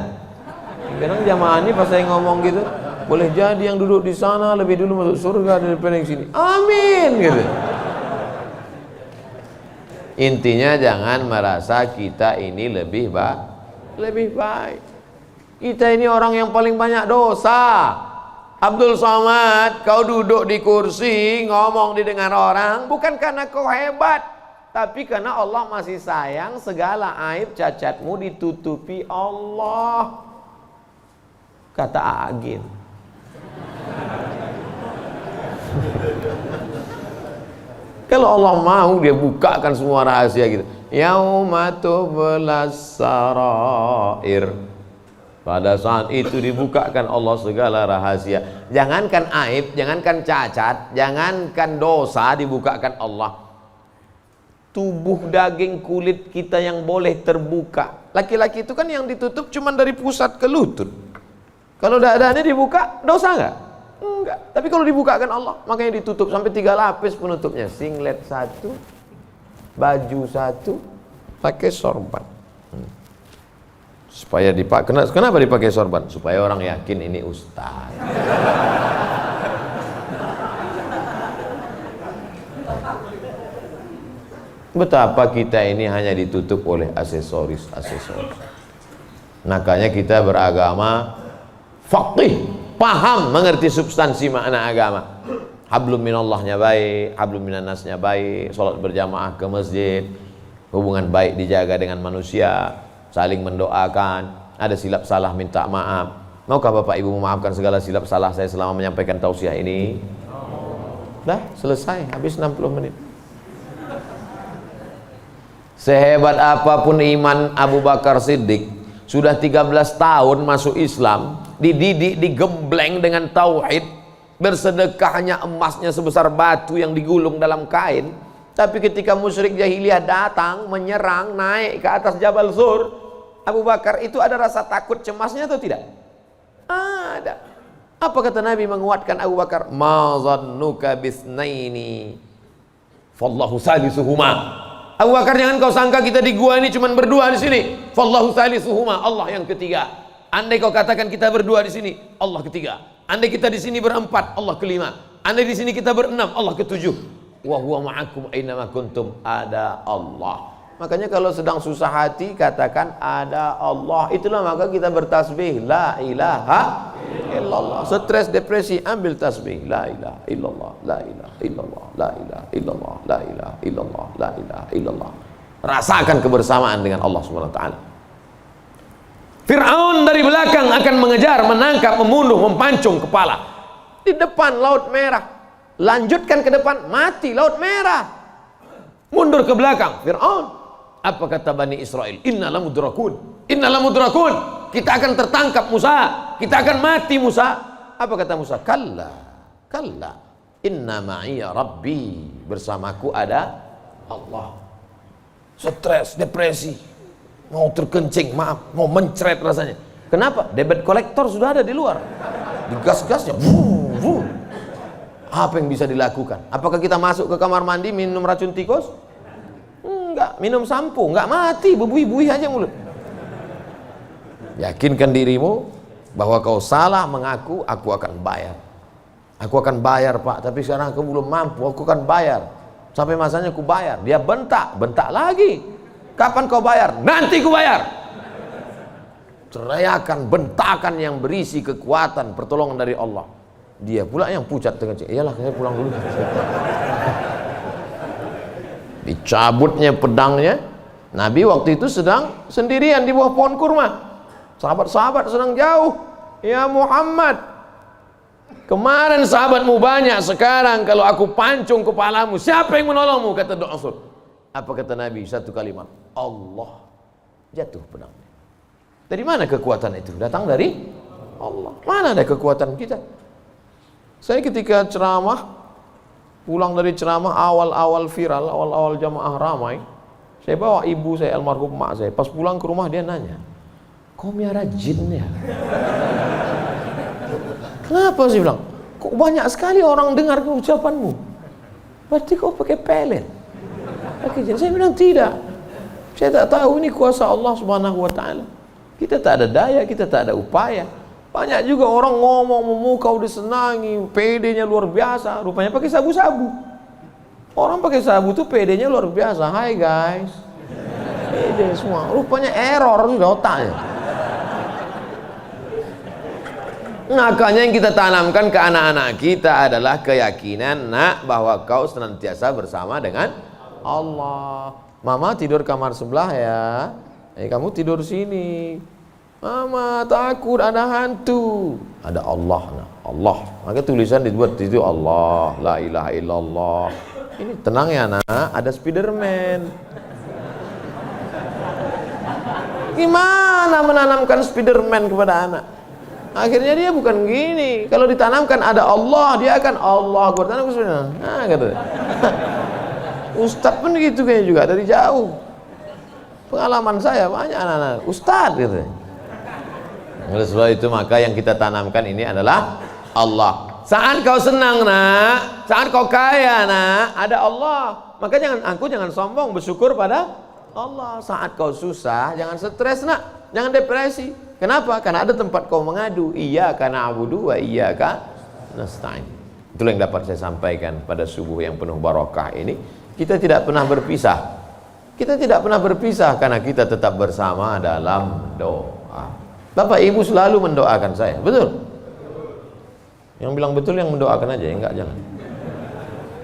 [SPEAKER 1] Kadang jamaah ini pas saya ngomong gitu, boleh jadi yang duduk di sana lebih dulu masuk surga daripada yang sini. Amin gitu. Intinya jangan merasa kita ini lebih baik. Kita ini orang yang paling banyak dosa. Abdul Somad, kau duduk di kursi, ngomong didengar orang, bukan karena kau hebat, tapi karena Allah masih sayang, segala aib cacatmu ditutupi Allah. Kata Agin. Kalau Allah mau, dia bukakan semua rahasia gitu. Yauma tublas sarair. Pada saat itu dibukakan Allah segala rahasia. Jangankan aib, jangankan cacat, jangankan dosa, dibukakan Allah. Tubuh, daging, kulit kita yang boleh terbuka. Laki-laki itu kan yang ditutup cuma dari pusat ke lutut. Kalau dadanya dibuka, dosa nggak? Enggak. Tapi kalau dibukakan Allah, makanya ditutup sampai 3 lapis penutupnya. Singlet 1, baju 1, pakai sorban. Supaya dipakai. Kenapa dipakai sorban? Supaya orang yakin ini ustaz. Betapa kita ini hanya ditutup oleh aksesoris. Makanya kita beragama faqih, paham, mengerti substansi makna agama. Hablum minallahnya baik, hablum minannasnya baik, sholat berjamaah ke masjid, hubungan baik dijaga dengan manusia, saling mendoakan, ada silap salah minta maaf. Maukah Bapak Ibu memaafkan segala silap salah saya selama menyampaikan tausiah ini? Dah selesai, habis 60 menit. Sehebat apapun iman Abu Bakar Siddiq, sudah 13 tahun masuk Islam, dididik, digembleng dengan tauhid, bersedekahnya emasnya sebesar batu yang digulung dalam kain. Tapi ketika musyrik jahiliyah datang menyerang, naik ke atas Jabal Zur, Abu Bakar itu ada rasa takut cemasnya atau tidak? Ada. Apa kata Nabi menguatkan Abu Bakar? Ma zannuka bisnaini fallahu salisuhuma. Abu Bakar, jangan kau sangka kita di gua ini cuma berdua di sini. Fallahu salisuhuma, Allah yang ketiga. Andai kau katakan kita berdua di sini, Allah ketiga. Andai kita di sini berempat, Allah kelima. Andai di sini kita berenam, Allah ketujuh. Wa huwa ma'akum aina ma kuntum, ada Allah. Makanya kalau sedang susah hati katakan ada Allah. Itulah maka kita bertasbih la ilaha illallah. Stres, depresi, ambil tasbih la ilaha illallah, la ilaha illallah, la ilaha illallah, la ilaha illallah, la ilaha illallah. Rasakan kebersamaan dengan Allah Subhanahu wa taala. Fir'aun dari belakang akan mengejar, menangkap, membunuh, mempancung kepala. Di depan Laut Merah. Lanjutkan ke depan, mati Laut Merah. Mundur ke belakang, Fir'aun. Apa kata Bani Israel? Innalah mudrakun, innalah mudrakun. Kita akan tertangkap Musa, kita akan mati Musa. Apa kata Musa? Kalla, kalla, inna ma'iya rabbi, bersamaku ada Allah. Stres, depresi, mau terkencing, maaf, mau mencret rasanya. Kenapa? Debit kolektor sudah ada di luar, digas-gasnya. Apa yang bisa dilakukan? Apakah kita masuk ke kamar mandi minum racun tikus? Enggak. Minum sampo? Enggak, mati, bebui-bui aja mulut. Yakinkan dirimu bahwa kau salah mengaku, aku akan bayar. Aku akan bayar Pak, tapi sekarang aku belum mampu, aku akan bayar. Sampai masanya aku bayar. Dia bentak, bentak lagi. Kapan kau bayar? Nanti ku bayar. Teriakan, bentakan yang berisi kekuatan, pertolongan dari Allah. Dia pula yang pucat dengan cik. Iyalah, saya pulang dulu. Dicabutnya pedangnya. Nabi waktu itu sedang sendirian di bawah pohon kurma. Sahabat-sahabat sedang jauh. Ya Muhammad, kemarin sahabatmu banyak, sekarang kalau aku pancung kepalamu, siapa yang menolongmu? Kata Du'asur. Apa kata Nabi? Satu kalimat, Allah. Jatuh pedangnya. Dari mana kekuatan itu? Datang dari Allah. Mana ada kekuatan kita? Saya ketika ceramah, pulang dari ceramah awal-awal viral, awal-awal jamaah ramai, saya bawa ibu saya, almarhum mak saya. Pas pulang ke rumah dia nanya, kau miara jin ya? Kenapa sih bilang? Kok banyak sekali orang dengar ucapanmu? Berarti kau pakai pelet? Pakai jin? Saya bilang tidak. Saya tak tahu, ini kuasa Allah Subhanahu wa taala. Kita tak ada daya, kita tak ada upaya. Banyak juga orang ngomong memukau disenangi, PD-nya luar biasa, rupanya pakai sabu-sabu. Orang pakai sabu tuh PD-nya luar biasa. Hai guys, PD semua, rupanya error sudah otaknya. Makanya yang kita tanamkan ke anak-anak kita adalah keyakinan, nak, bahwa kau senantiasa bersama dengan Allah. Mama tidur kamar sebelah ya, kamu tidur sini. Mama takut ada hantu. Ada Allah, nah. Allah. Maka tulisan dibuat itu Allah, la ilaha illallah. Ini tenang ya nak, ada Spiderman. Gimana menanamkan Spiderman kepada anak? Akhirnya dia bukan gini. Kalau ditanamkan ada Allah, dia akan Allah. Tanam Spiderman. Nah, gitu. Ustadz pun gitu kayaknya juga dari jauh. Pengalaman saya banyak anak-anak Ustadz gitu. Oleh sebab itu maka yang kita tanamkan ini adalah Allah. Saat kau senang nak, saat kau kaya nak, ada Allah. Maka jangan sombong, bersyukur pada Allah. Saat kau susah, jangan stres nak, jangan depresi. Kenapa? Karena ada tempat kau mengadu. Iyyaka na'budu wa iyyaka nasta'in. Itulah yang dapat saya sampaikan pada subuh yang penuh barakah ini. Kita tidak pernah berpisah. Kita tidak pernah berpisah karena kita tetap bersama dalam doa. Bapak Ibu selalu mendoakan saya, betul? Yang bilang betul yang mendoakan aja, enggak jangan.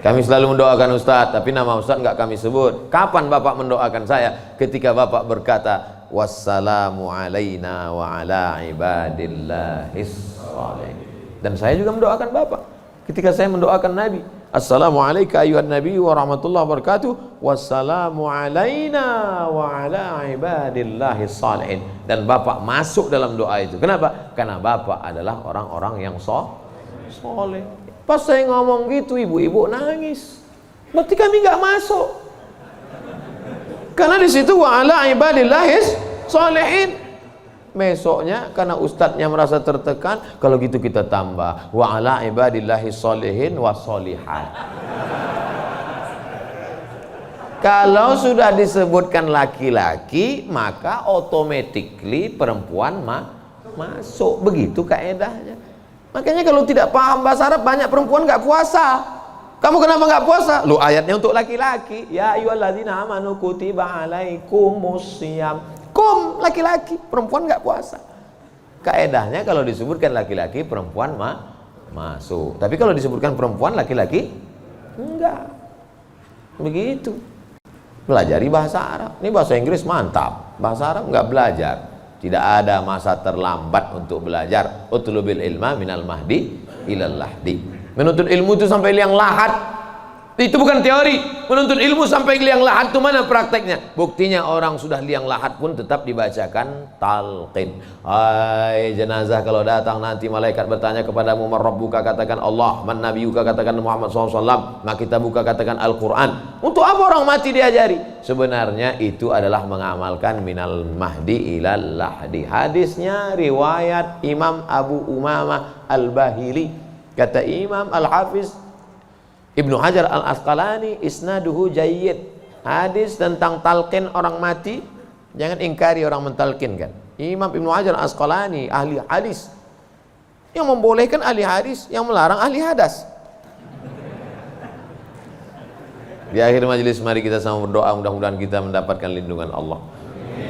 [SPEAKER 1] Kami selalu mendoakan Ustadz, tapi nama Ustadz enggak kami sebut. Kapan Bapak mendoakan saya? Ketika Bapak berkata, wassalamu alaina wa ala ibadillahis shalihin. Dan saya juga mendoakan Bapak. Ketika saya mendoakan Nabi, assalamualaikum ayuhan nabi wa rahmatullahi wabarakatuh, wassalamu alaina wa ala ibadillahis shalihin. Dan Bapak masuk dalam doa itu. Kenapa? Karena Bapak adalah orang-orang yang soleh. Pas saya ngomong gitu, ibu-ibu nangis. Berarti kami nggak masuk. Karena di situ wa ala ibadillahis shalihin. Besoknya karena ustadznya merasa tertekan, kalau gitu kita tambah wa ala ibadillahis shalihin wa sholihat. Kalau sudah disebutkan laki-laki, maka automatically perempuan masuk. Begitu kaedahnya. Makanya kalau tidak paham bahasa Arab, banyak perempuan nggak puasa. Kamu kenapa nggak puasa? Lu ayatnya untuk laki-laki. Ya ayyuhalladzina amanu kutiba alaikumusiyam. Kum laki-laki, perempuan nggak puasa. Kaedahnya kalau disebutkan laki-laki, perempuan masuk. Tapi kalau disebutkan perempuan, laki-laki enggak. Begitu. Pelajari bahasa Arab. Ini bahasa Inggris mantap. Bahasa Arab nggak belajar. Tidak ada masa terlambat untuk belajar. Utlubil ilma minal mahdi ilal lahdi. Menuntut ilmu itu sampai liang lahat. Itu bukan teori. Menuntut ilmu sampai liang lahat itu mana prakteknya? Buktinya orang sudah liang lahat pun tetap dibacakan talqin. Hai jenazah, kalau datang nanti malaikat bertanya kepadamu, man rabbuka, katakan Allah, man nabiyuka, katakan Muhammad SAW, maka kita buka katakan Al-Quran. Untuk apa orang mati diajari? Sebenarnya itu adalah mengamalkan minal mahdi ilal lahdi. Hadisnya riwayat Imam Abu Umamah Al-Bahili. Kata Imam Al-Hafiz Ibnu Hajar Al-Asqalani, isnaduhu jayyid. Hadis tentang talqin orang mati, jangan ingkari orang mentalkinkan. Imam Ibnu Hajar Al-Asqalani, ahli hadis, yang membolehkan ahli hadis, yang melarang ahli hadas. Di akhir majelis mari kita sama berdoa, mudah-mudahan kita mendapatkan lindungan Allah.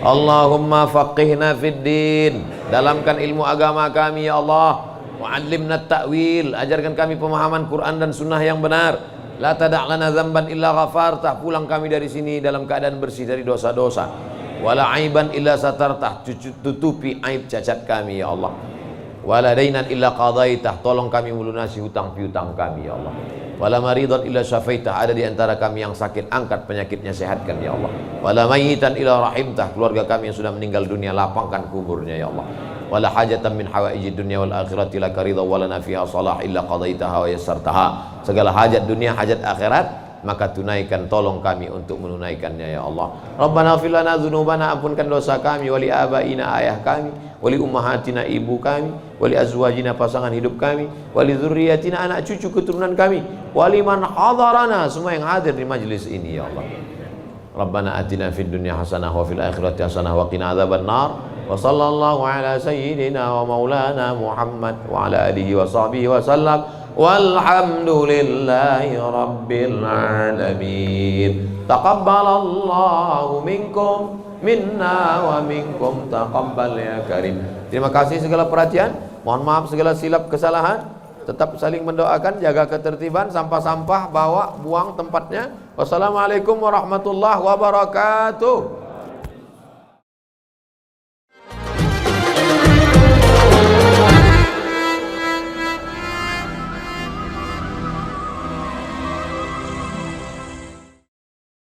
[SPEAKER 1] Allahumma faqihna fid din, dalamkan ilmu agama kami ya Allah. Wa'allimna ta'wil, ajarkan kami pemahaman Quran dan sunnah yang benar. La tada' lana dzamban illa ghafartah, pulang kami dari sini dalam keadaan bersih dari dosa-dosa. Wala aiban illa satartah, tutupi aib cacat kami ya Allah. Wala dainan illa qadaitah, tolong kami melunasi hutang piutang kami ya Allah. Wala maridan illa syafaitah, ada di antara kami yang sakit, angkat penyakitnya, sehatkan ya Allah. Wala mayyitan illa rahimtah, keluarga kami yang sudah meninggal dunia, lapangkan kuburnya ya Allah. Wala hajatan min hawaijid dunya wal akhirati laka ridha wa lana fiha salah illa qadaitaha wa yassartaha. Segala hajat dunia, hajat akhirat, maka tunaikan, tolong kami untuk menunaikannya ya Allah. Rabbana ighfir lana dzunubana, ampunkan dosa kami, wali abaina, ayah kami, wali ummahatina, ibu kami, wali azwajina, pasangan hidup kami, wali dzurriyyatina, anak cucu keturunan kami, wali man hadarana, semua yang hadir di majlis ini ya Allah. Rabbana atina fid dunya hasanah wa fil akhirati hasanah wa qina adzabannar. Wa sallallahu ala sayyidina wa maulana Muhammad wa ala alihi wa sahbihi wa sallam. Walhamdulillahi rabbil alamin. Taqabbalallahu minkum minna wa minkum taqabbal ya karim. Terima kasih segala perhatian. Mohon maaf segala silap kesalahan. Tetap saling mendoakan, jaga ketertiban, sampah-sampah bawa, buang tempatnya. Wassalamualaikum warahmatullahi wabarakatuh.